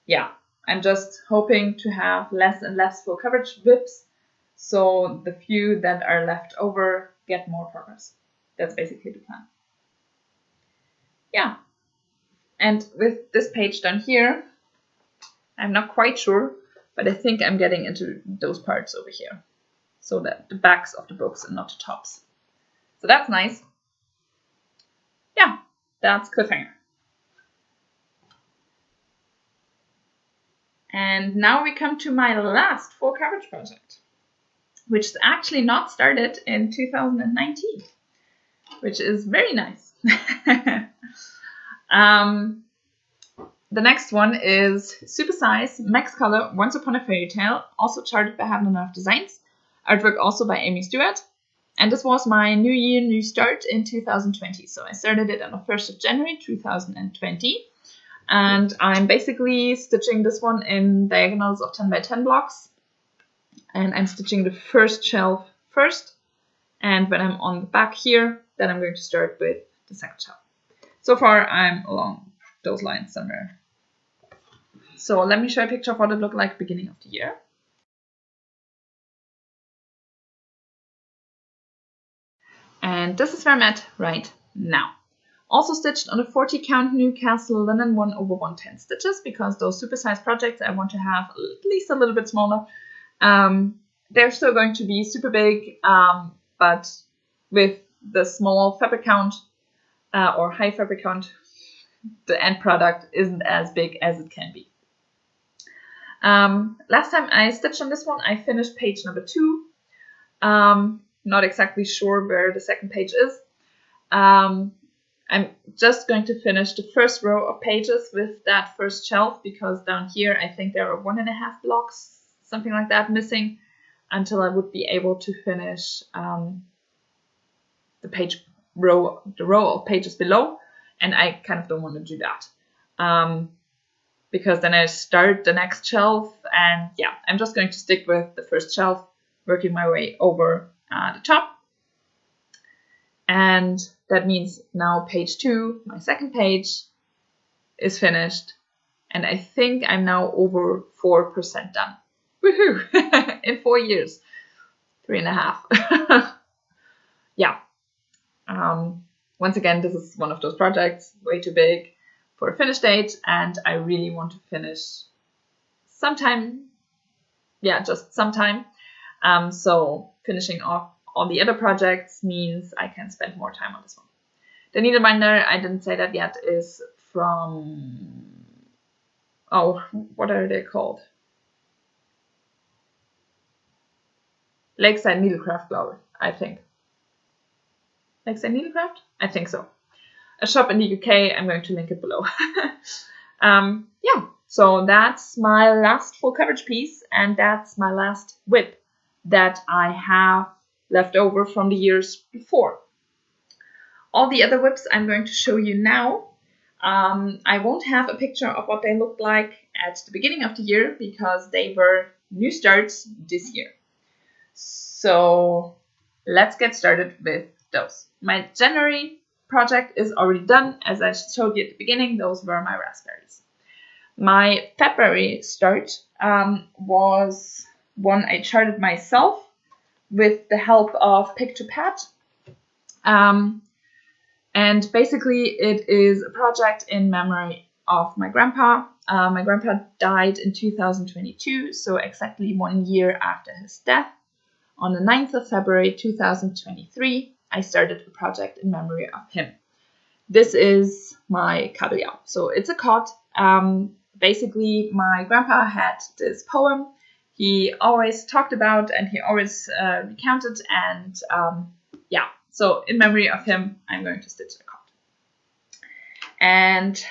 Yeah, I'm just hoping to have less and less full coverage WIPs, so the few that are left over get more progress. That's basically the plan. Yeah, and with this page down here, I'm not quite sure, but I think I'm getting into those parts over here. So that the backs of the books and not the tops. So that's nice. Yeah, that's Cliffhanger. And now we come to my last full coverage project, which is actually not started in 2019, which is very nice. The next one is Supersize Max Color Once Upon a Fairy Tale, also charted by Having Enough Designs. Artwork also by Amy Stewart. And this was my New Year, New Start in 2020. So I started it on the 1st of January 2020. And I'm basically stitching this one in diagonals of 10 by 10 blocks. And I'm stitching the first shelf first. And when I'm on the back here, then I'm going to start with the second shelf. So far, I'm along those lines somewhere. So let me show a picture of what it looked like beginning of the year. And this is where I'm at right now. Also stitched on a 40 count Newcastle linen 1/1 10 stitches, because those supersized projects I want to have at least a little bit smaller. They're still going to be super big, but with the small fabric count or high fabric count, the end product isn't as big as it can be. Last time I stitched on this one, I finished page number 2. Not exactly sure where the second page is. I'm just going to finish the first row of pages with that first shelf, because down here I think there are 1.5 blocks, something like that, missing, until I would be able to finish the row of pages below, and I kind of don't want to do that. Because then I start the next shelf, and yeah, I'm just going to stick with the first shelf, working my way over the top. And that means now page 2, my second page, is finished. And I think I'm now over 4% done. Woohoo! In 4 years. 3.5. Yeah. Once again, this is one of those projects, way too big for a finish date, and I really want to finish sometime. Yeah, just sometime. So finishing off all the other projects means I can spend more time on this one. The needleminder, I didn't say that yet, is from, what are they called? Lakeside Needlecraft, glaube I think. Lakeside Needlecraft? I think so. A shop in the UK, I'm going to link it below. Yeah, so that's my last full coverage piece, and that's my last WIP that I have left over from the years before. All the other WIPs I'm going to show you now. I won't have a picture of what they looked like at the beginning of the year, because they were new starts this year. So let's get started with those. My January project is already done. As I showed you at the beginning, those were my raspberries. My February start was one I charted myself with the help of Pick2Pad. And basically it is a project in memory of my grandpa. My grandpa died in 2022, so exactly 1 year after his death. On the 9th of February 2023, I started a project in memory of him. This is my kabeljau. So it's a cod. Basically, my grandpa had this poem he always talked about and he always recounted, and yeah, so in memory of him, I'm going to stitch a cod. And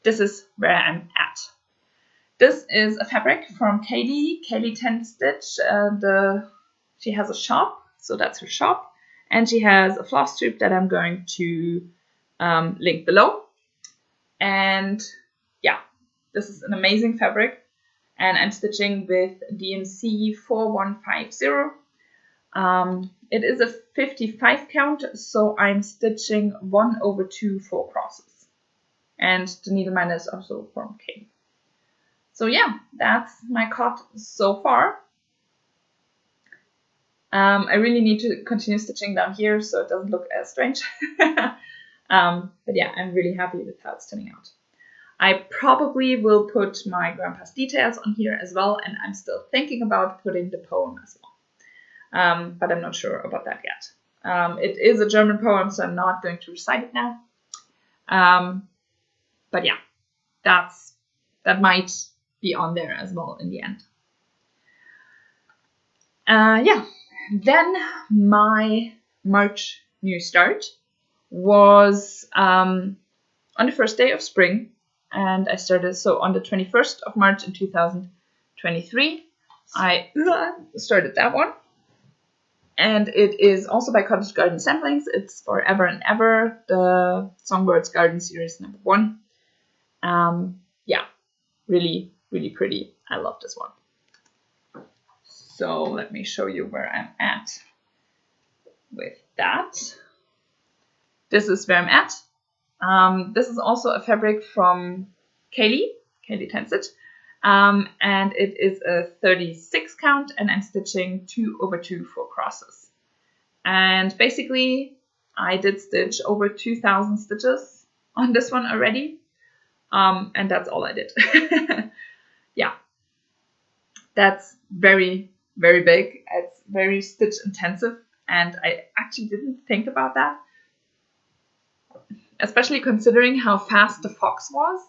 this is where I'm at. This is a fabric from Kaylee. Kaylee 10 Stitch. She has a shop, so that's her shop. And she has a floss tube that I'm going to link below. And yeah, this is an amazing fabric. And I'm stitching with DMC 4150. It is a 55 count, so I'm stitching 1/2 4 crosses. And the needleminder is also from Kaylee. So yeah, that's my cod so far. I really need to continue stitching down here so it doesn't look as strange. But yeah, I'm really happy with how it's turning out. I probably will put my grandpa's details on here as well, and I'm still thinking about putting the poem as well. But I'm not sure about that yet. It is a German poem, so I'm not going to recite it now. But yeah, that might be on there as well in the end. Yeah, then my March new start was on the first day of spring, and I started so on the 21st of March in 2023. I started that one, and it is also by Cottage Garden Samplings. It's Forever and Ever, the Songbirds Garden Series #1. Yeah, really, really pretty. I love this one. So let me show you where I'm at with that. This is where I'm at. This is also a fabric from Kaylee 10 Stitch. And it is a 36 count, and I'm stitching 2/2 4 crosses. And basically I did stitch over 2,000 stitches on this one already. And that's all I did. Yeah, that's very, very big. It's very stitch intensive, and I actually didn't think about that, especially considering how fast the fox was.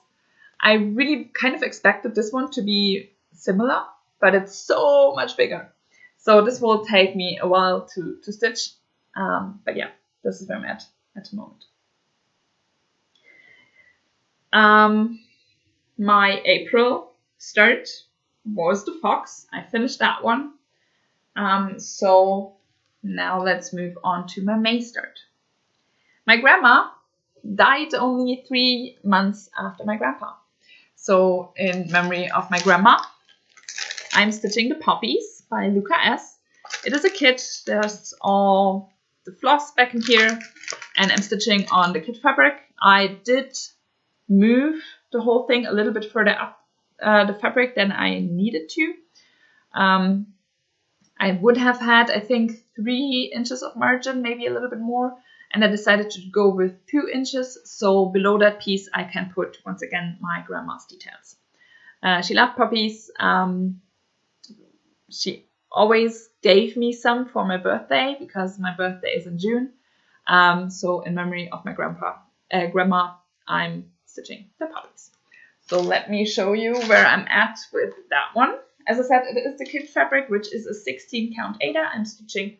I really kind of expected this one to be similar, but it's so much bigger. So this will take me a while to stitch, but yeah, this is where I'm at the moment. My April start was the fox. I finished that one. So now let's move on to my May start. My grandma died only 3 months after my grandpa. So in memory of my grandma, I'm stitching the Poppies by Luca S. It is a kit. There's all the floss back in here, and I'm stitching on the kit fabric. I did move the whole thing a little bit further up the fabric than I needed to. I would have had, I think, 3 inches of margin, maybe a little bit more, and I decided to go with 2 inches. So below that piece, I can put, once again, my grandma's details. She loved puppies. She always gave me some for my birthday because my birthday is in June. So in memory of my grandma, I'm stitching the puppies. So let me show you where I'm at with that one. As I said, it is the kit fabric, which is a 16 count Aida. I'm stitching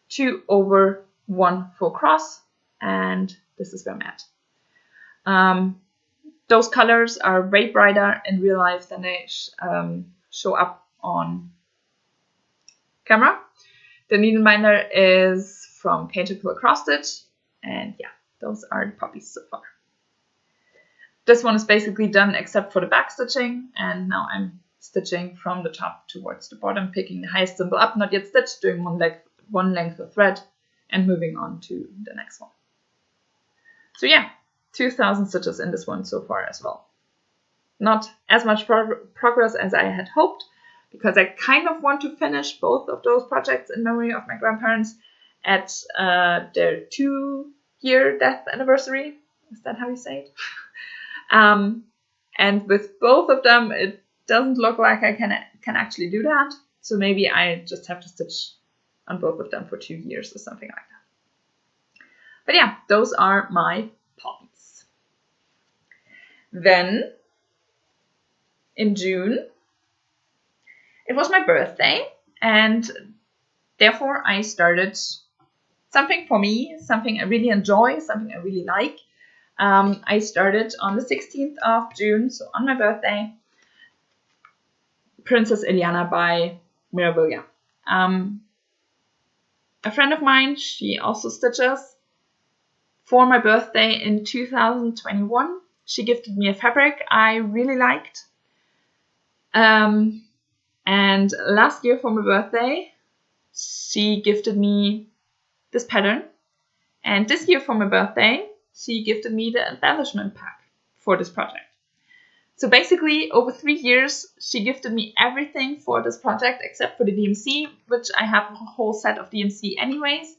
2 over 1 full cross, and this is where I'm at. Those colors are way brighter in real life than they show up on camera. The needleminder is from Caterpillar Cross Stitch, and yeah, those are the puppies so far. This one is basically done except for the back stitching, and now I'm stitching from the top towards the bottom, picking the highest symbol up, not yet stitched, doing one length of thread, and moving on to the next one. So yeah, 2,000 stitches in this one so far as well. Not as much progress as I had hoped, because I kind of want to finish both of those projects in memory of my grandparents at their 2-year death anniversary. Is that how you say it? And with both of them, it doesn't look like I can actually do that. So maybe I just have to stitch on both of them for 2 years or something like that. But yeah, those are my poppies. Then in June, it was my birthday, and therefore I started something for me, something I really enjoy, something I really like. I started on the 16th of June, so on my birthday, Princess Iliana by Mirabilia. A friend of mine, she also stitches. For my birthday in 2021, she gifted me a fabric I really liked. And last year for my birthday, she gifted me this pattern. And this year for my birthday, she gifted me the embellishment pack for this project. So basically, over 3 years, she gifted me everything for this project except for the DMC, which I have a whole set of DMC anyways.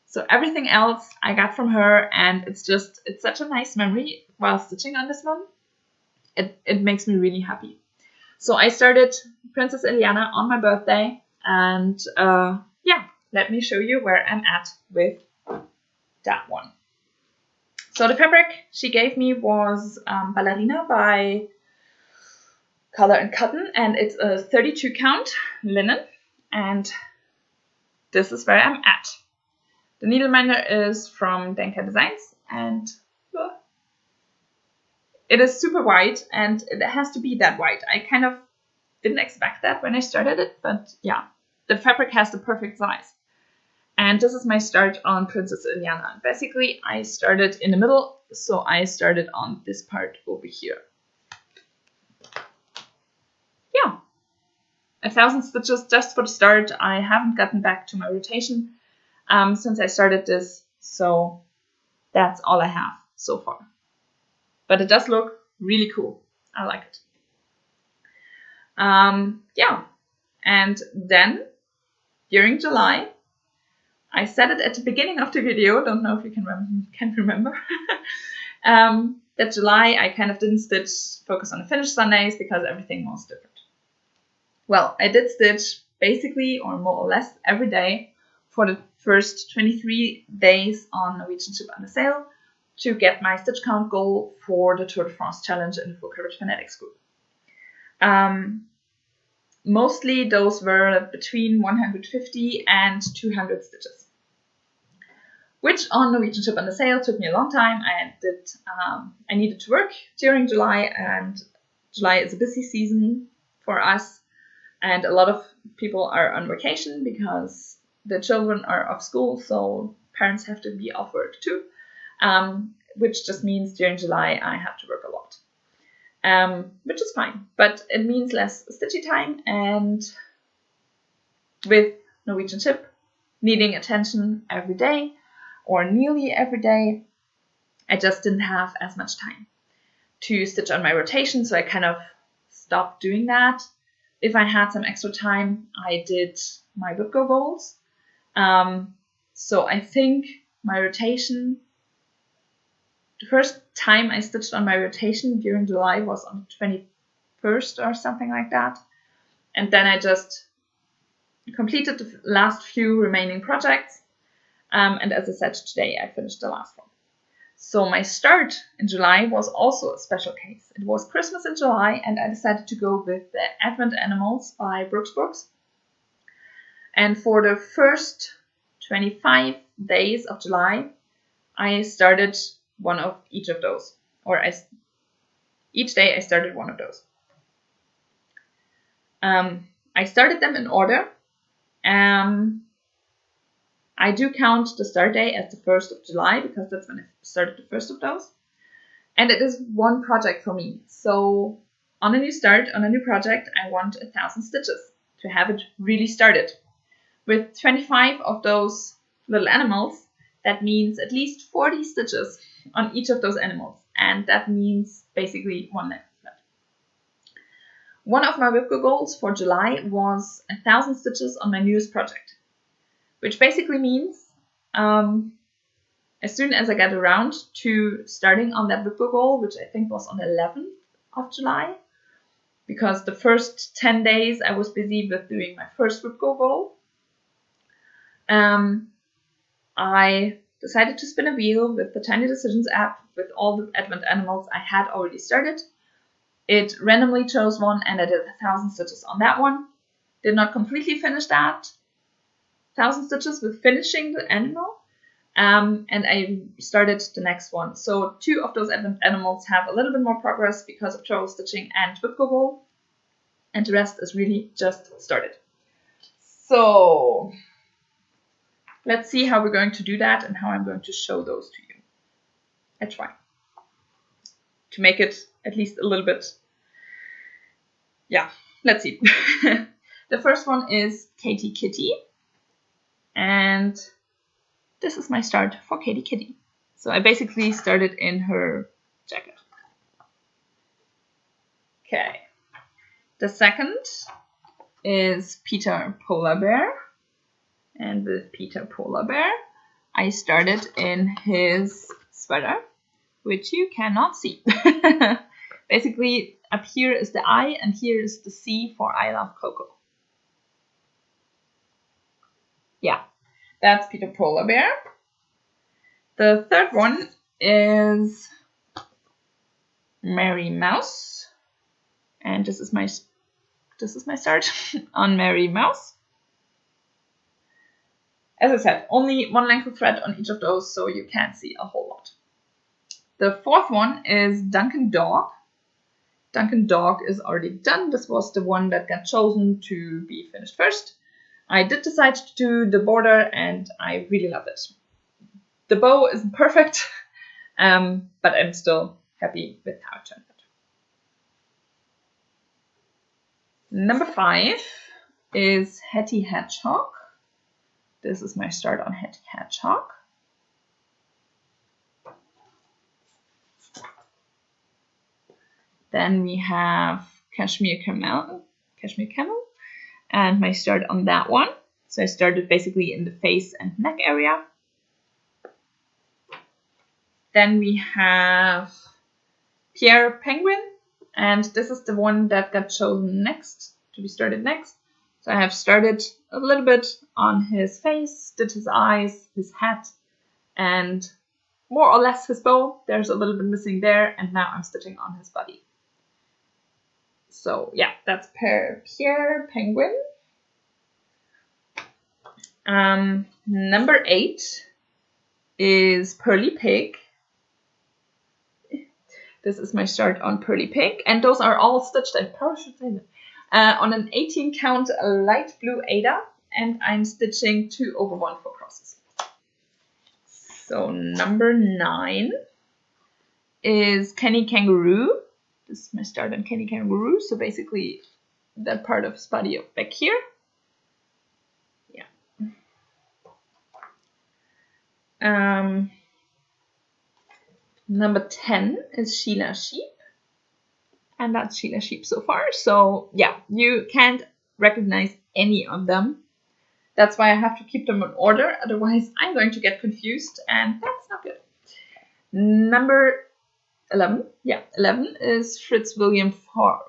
So everything else I got from her, and it's such a nice memory while stitching on this one. It makes me really happy. So I started Princess Iliana on my birthday, and yeah, let me show you where I'm at with that one. So the fabric she gave me was Ballerina by Color and Cotton, and it's a 32 count linen, and this is where I'm at. The needleminder is from Denka Designs, and it is super white, and it has to be that white. I kind of didn't expect that when I started it, but yeah, the fabric has the perfect size. And this is my start on Princess Iliana. Basically, I started in the middle, so I started on this part over here. Yeah, 1,000 stitches just for the start. I haven't gotten back to my rotation since I started this, so that's all I have so far. But it does look really cool. I like it. Yeah, and then during July, I said it at the beginning of the video, don't know if you can remember, that July I kind of didn't focus on the finished Sundays because everything was different. Well, I did stitch basically, or more or less, every day for the first 23 days on Norwegian Ship Under Sail to get my stitch count goal for the Tour de France challenge in the Full Coverage Fanatics group. Mostly those were between 150 and 200 stitches. which on Norwegian ship on the sail took me a long time. I needed to work during July, and July is a busy season for us, and a lot of people are on vacation because the children are off school, so parents have to be off work too, which just means during July I have to work a lot, which is fine, but it means less stitchy time, and with Norwegian ship needing attention every day, or nearly every day, I just didn't have as much time to stitch on my rotation, so I kind of stopped doing that. If I had some extra time, I did my WIP goals. So I think my rotation, the first time I stitched on my rotation during July was on the 21st or something like that. And then I just completed the last few remaining projects. And as I said, today I finished the last one. So my start in July was also a special case. It was Christmas in July, and I decided to go with the Advent Animals by Brooks. And for the first 25 days of July, I started one of each of those. Each day I started one of those. I started them in order. I do count the start day as the 1st of July because that's when I started the first of those. And it is one project for me. So on a new start, on a new project, I want 1,000 stitches to have it really started. With 25 of those little animals, that means at least 40 stitches on each of those animals. And that means basically one length thread. One of my WIP goals for July was 1,000 stitches on my newest project, which basically means as soon as I get around to starting on that WIP goal, which I think was on the 11th of July, because the first 10 days I was busy with doing my first WIP goal, I decided to spin a wheel with the Tiny Decisions app with all the Advent Animals I had already started. It randomly chose one, and I did 1,000 stitches on that one. Did not completely finish that 1,000 stitches with finishing the animal, and I started the next one. So 2 of those Advent Animals have a little bit more progress because of travel stitching and WIP goal, and the rest is really just started. So let's see how we're going to do that and how I'm going to show those to you. I try to make it at least a little bit, yeah, let's see. The first one is Katie Kitty, and this is my start for Katie Kitty. So I basically started in her jacket. Okay. The second is Peter Polar Bear, and with Peter Polar Bear, I started in his sweater, which you cannot see. Basically, up here is the I, and here is the C for I Love Coco. Yeah, that's Peter Polar Bear. The third one is Mary Mouse, and this is my start on Mary Mouse. As I said, only one length of thread on each of those, so you can't see a whole lot. The fourth one is Duncan Dog. Duncan Dog is already done. This was the one that got chosen to be finished first. I did decide to do the border, and I really love it. The bow isn't perfect, but I'm still happy with how it turned out. Number 5 is Hetty Hedgehog. This is my start on Hetty Hedgehog. Then we have Cashmere Camel, and my start on that one. So I started basically in the face and neck area. Then we have Pierre Penguin, and this is the one that got chosen next, to be started next. So I have started a little bit on his face, did his eyes, his hat, and more or less his bow. There's a little bit missing there, and now I'm stitching on his body. So yeah, that's Pierre Penguin. Number 8 is Pearly Pig. This is my start on Pearly Pig, and those are all stitched, I probably should say that, on an 18 count light blue Aida, and I'm stitching 2 over 1 4 crosses. So number 9 is Kenny Kangaroo. This is my start on Kenny Kangaroo, so basically that part of his body back here. Yeah. Number 10 is Sheila Sheep. And that's Sheila Sheep so far. So yeah, you can't recognize any of them. That's why I have to keep them in order. Otherwise, I'm going to get confused, and that's not good. Number 11. Yeah, 11 is Fritz William Frog,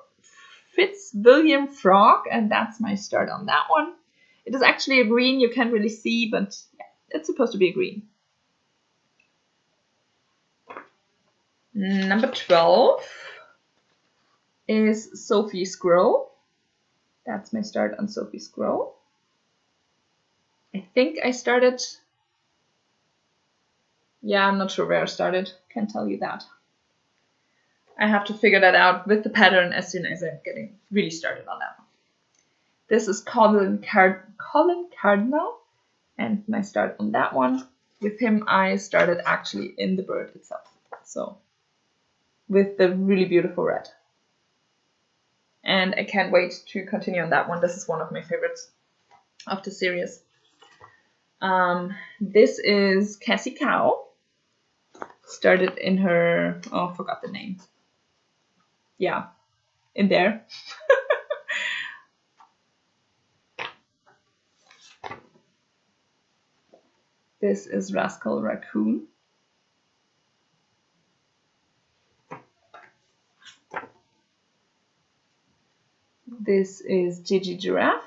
and that's my start on that one. It is actually a green. You can't really see, but yeah, it's supposed to be a green. Number 12 is Sophie Squirrel. That's my start on Sophie Squirrel. I think I started... Yeah, I'm not sure where I started. Can't tell you that. I have to figure that out with the pattern as soon as I'm getting really started on that one. This is Colin Cardinal, and my start on that one. With him, I started actually in the bird itself. So, with the really beautiful red. And I can't wait to continue on that one. This is one of my favorites of the series. This is Cassie Cow. Started in her... Oh, I forgot the name. Yeah, in there. This is Rascal Raccoon. This is Gigi Giraffe.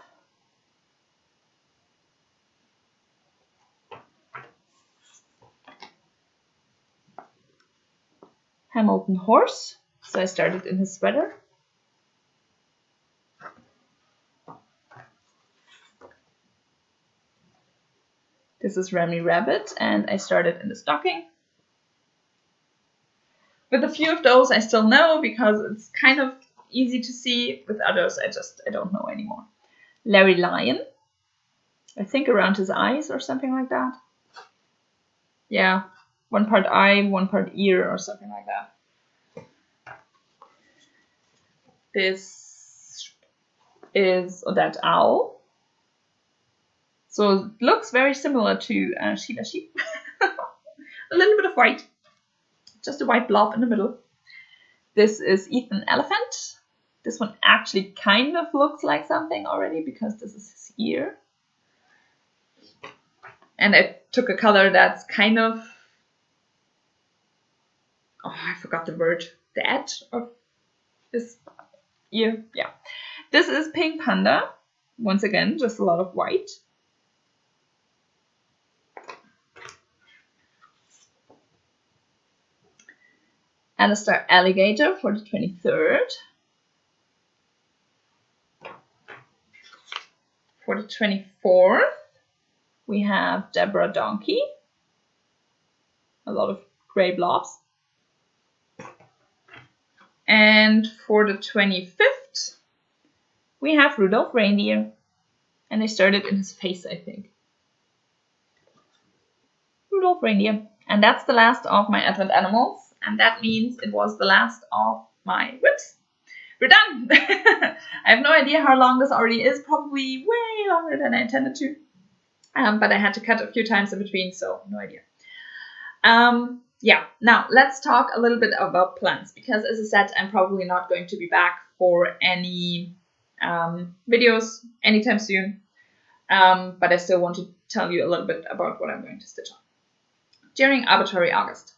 Hamilton Horse. So I started in his sweater. This is Remy Rabbit, and I started in the stocking. With a few of those I still know because it's kind of easy to see. With others I don't know anymore. Larry Lion. I think around his eyes or something like that. Yeah, one part eye, one part ear or something like that. This is Odette Owl. So it looks very similar to Sheila Sheep. A little bit of white. Just a white blob in the middle. This is Ethan Elephant. This one actually kind of looks like something already because this is his ear. And I took a color that's kind of... Oh, I forgot the word. The edge of this ear. Yeah. This is Pink Panda. Once again, just a lot of white. Alistair Alligator for the 23rd. For the 24th, we have Deborah Donkey. A lot of gray blobs. And for the 25th, we have Rudolph Reindeer. And I started in his face, I think. Rudolph Reindeer. And that's the last of my Advent animals. And that means it was the last of my WIPs. We're done! I have no idea how long this already is. Probably way longer than I intended to. But I had to cut a few times in between, so no idea. Yeah, now let's talk a little bit about plans. Because as I said, I'm probably not going to be back for any videos anytime soon. But I still want to tell you a little bit about what I'm going to stitch on. During Arbitrary August,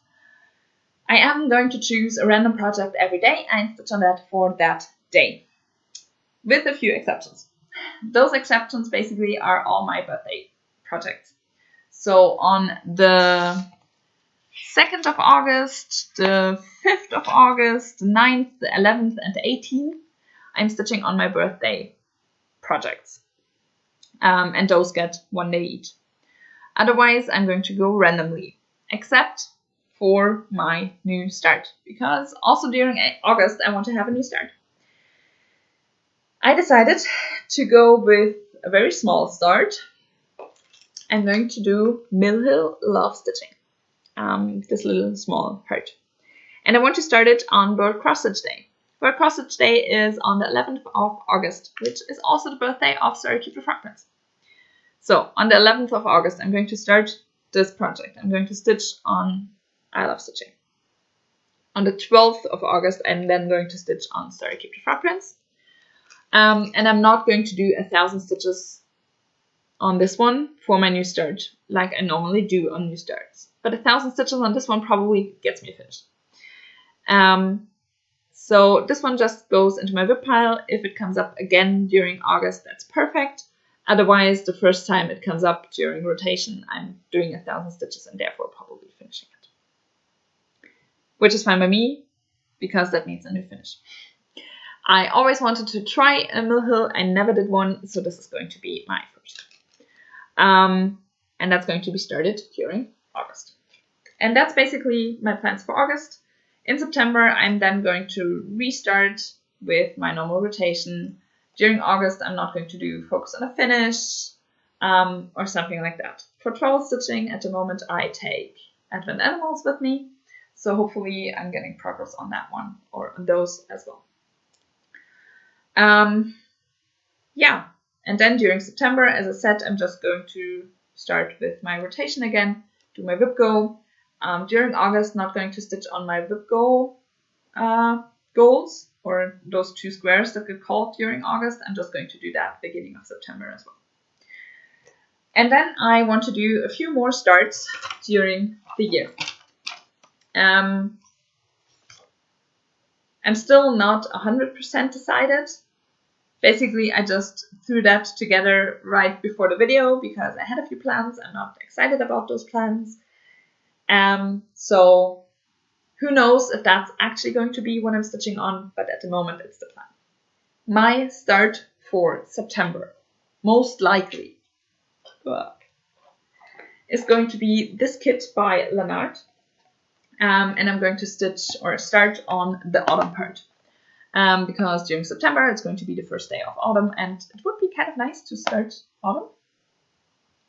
I am going to choose a random project every day and stitch on that for that day. With a few exceptions. Those exceptions basically are all my birthday projects. So on the 2nd of August, the 5th of August, the 9th, the 11th and the 18th, I'm stitching on my birthday projects. And those get one day each. Otherwise, I'm going to go randomly. except for my new start, because also during August I want to have a new start. I decided to go with a very small start. I'm going to do Mill Hill Love Stitching, this little small heart. And I want to start it on World Cross Stitch Day. World Cross Stitch Day is on the 11th of August, which is also the birthday of Sorry Keep Your Frog Prints. So on the 11th of August, I'm going to start this project. I'm going to stitch on I Love Stitching. On the 12th of August, I'm then going to stitch on Sorry Keep Your Frog Prints. And I'm not going to do 1,000 stitches on this one for my new start, like I normally do on new starts. But 1,000 stitches on this one probably gets me finished. So this one just goes into my WIP pile. If it comes up again during August, that's perfect. Otherwise, the first time it comes up during rotation, I'm doing 1,000 stitches and therefore probably finishing it. Which is fine by me, because that means a new finish. I always wanted to try a Mill Hill. I never did one, so this is going to be my first. And that's going to be started during August. And that's basically my plans for August. In September, I'm then going to restart with my normal rotation. During August, I'm not going to do focus on a finish or something like that. For travel stitching, at the moment, I take Advent Animals with me. So hopefully I'm getting progress on that one or on those as well. Yeah, and then during September, as I said, I'm just going to start with my rotation again, do my WIP go. During August, not going to stitch on my WIP go goals, or those 2 squares that get called during August. I'm just going to do that beginning of September as well. And then I want to do a few more starts during the year. I'm still not 100% decided. Basically, I just threw that together right before the video because I had a few plans. I'm not excited about those plans. So who knows if that's actually going to be what I'm stitching on, but at the moment it's the plan. My start for September, most likely, is going to be this kit by Leonard. And I'm going to stitch or start on the autumn part. Because during September it's going to be the first day of autumn, and it would be kind of nice to start autumn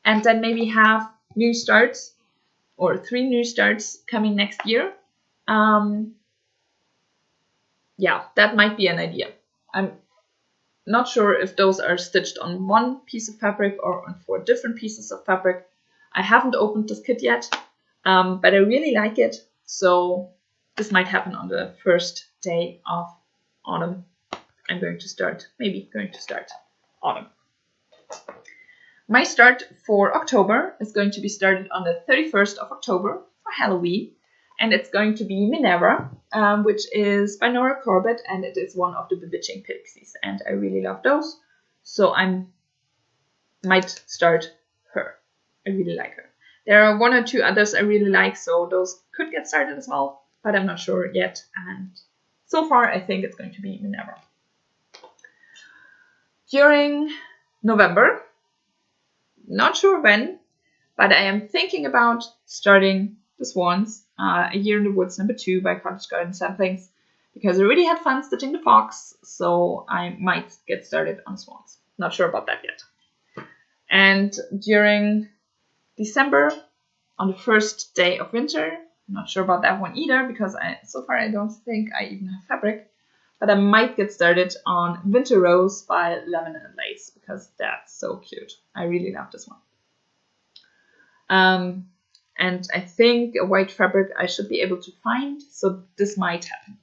and then maybe have new starts or 3 new starts coming next year. Yeah, that might be an idea. I'm not sure if those are stitched on one piece of fabric or on 4 different pieces of fabric. I haven't opened this kit yet, but I really like it, so this might happen on the first day of autumn. I'm going to start autumn. My start for October is going to be started on the 31st of October for Halloween, and it's going to be Minerva, which is by Nora Corbett, and it is one of the Bewitching Pixies, and I really love those, so I might start her. I really like her. There are 1 or 2 others I really like, so those could get started as well, but I'm not sure yet, and so far, I think it's going to be Minerva. During November, not sure when, but I am thinking about starting the Swans, A Year in the Woods #2 by Cottage Garden Samplings, because I really had fun stitching the fox, so I might get started on Swans. Not sure about that yet. And during December, on the first day of winter, I'm not sure about that one either, because so far I don't think I even have fabric. But I might get started on Winter Rose by Lemon and Lace, because that's so cute. I really love this one. And I think a white fabric I should be able to find, so this might happen.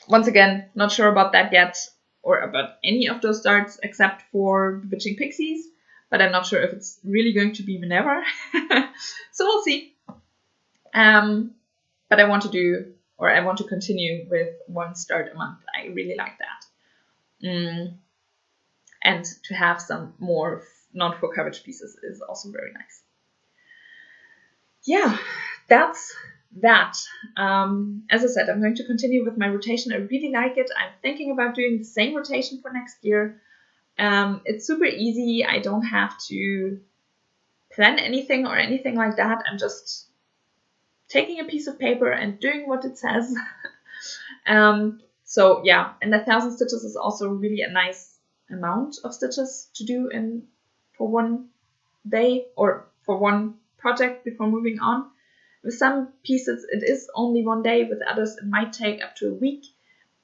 Once again, not sure about that yet, or about any of those starts except for Bewitching Pixies, but I'm not sure if it's really going to be Minerva. So we'll see. But I want to continue with 1 start a month. I really like that. And to have some more non-full coverage pieces is also very nice. Yeah, that's that. As I said, I'm going to continue with my rotation. I really like it. I'm thinking about doing the same rotation for next year. It's super easy. I don't have to plan anything or anything like that. I'm just taking a piece of paper and doing what it says. So yeah, and 1,000 stitches is also really a nice amount of stitches to do for one day or for one project before moving on. With some pieces it is only one day, with others it might take up to a week,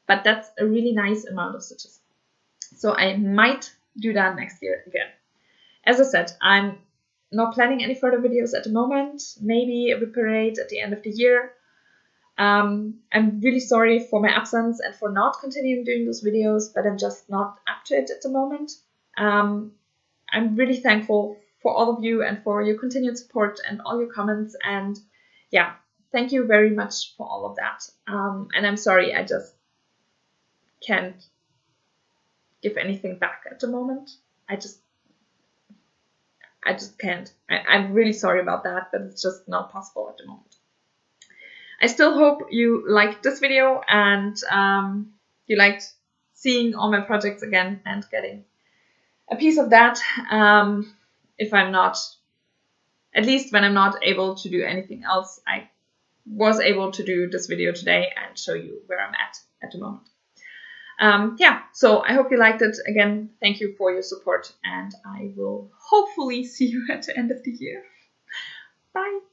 but that's a really nice amount of stitches. So I might do that next year again. As I said, I'm not planning any further videos at the moment, maybe a WIP Parade at the end of the year. I'm really sorry for my absence and for not continuing doing those videos, but I'm just not up to it at the moment. I'm really thankful for all of you and for your continued support and all your comments, and yeah, thank you very much for all of that. And I'm sorry, I just can't give anything back at the moment. I just can't. I'm really sorry about that, but it's just not possible at the moment. I still hope you liked this video and you liked seeing all my projects again and getting a piece of that. If I'm not, at least when I'm not able to do anything else, I was able to do this video today and show you where I'm at the moment. Yeah, so I hope you liked it. Again, thank you for your support, and I will hopefully see you at the end of the year. Bye!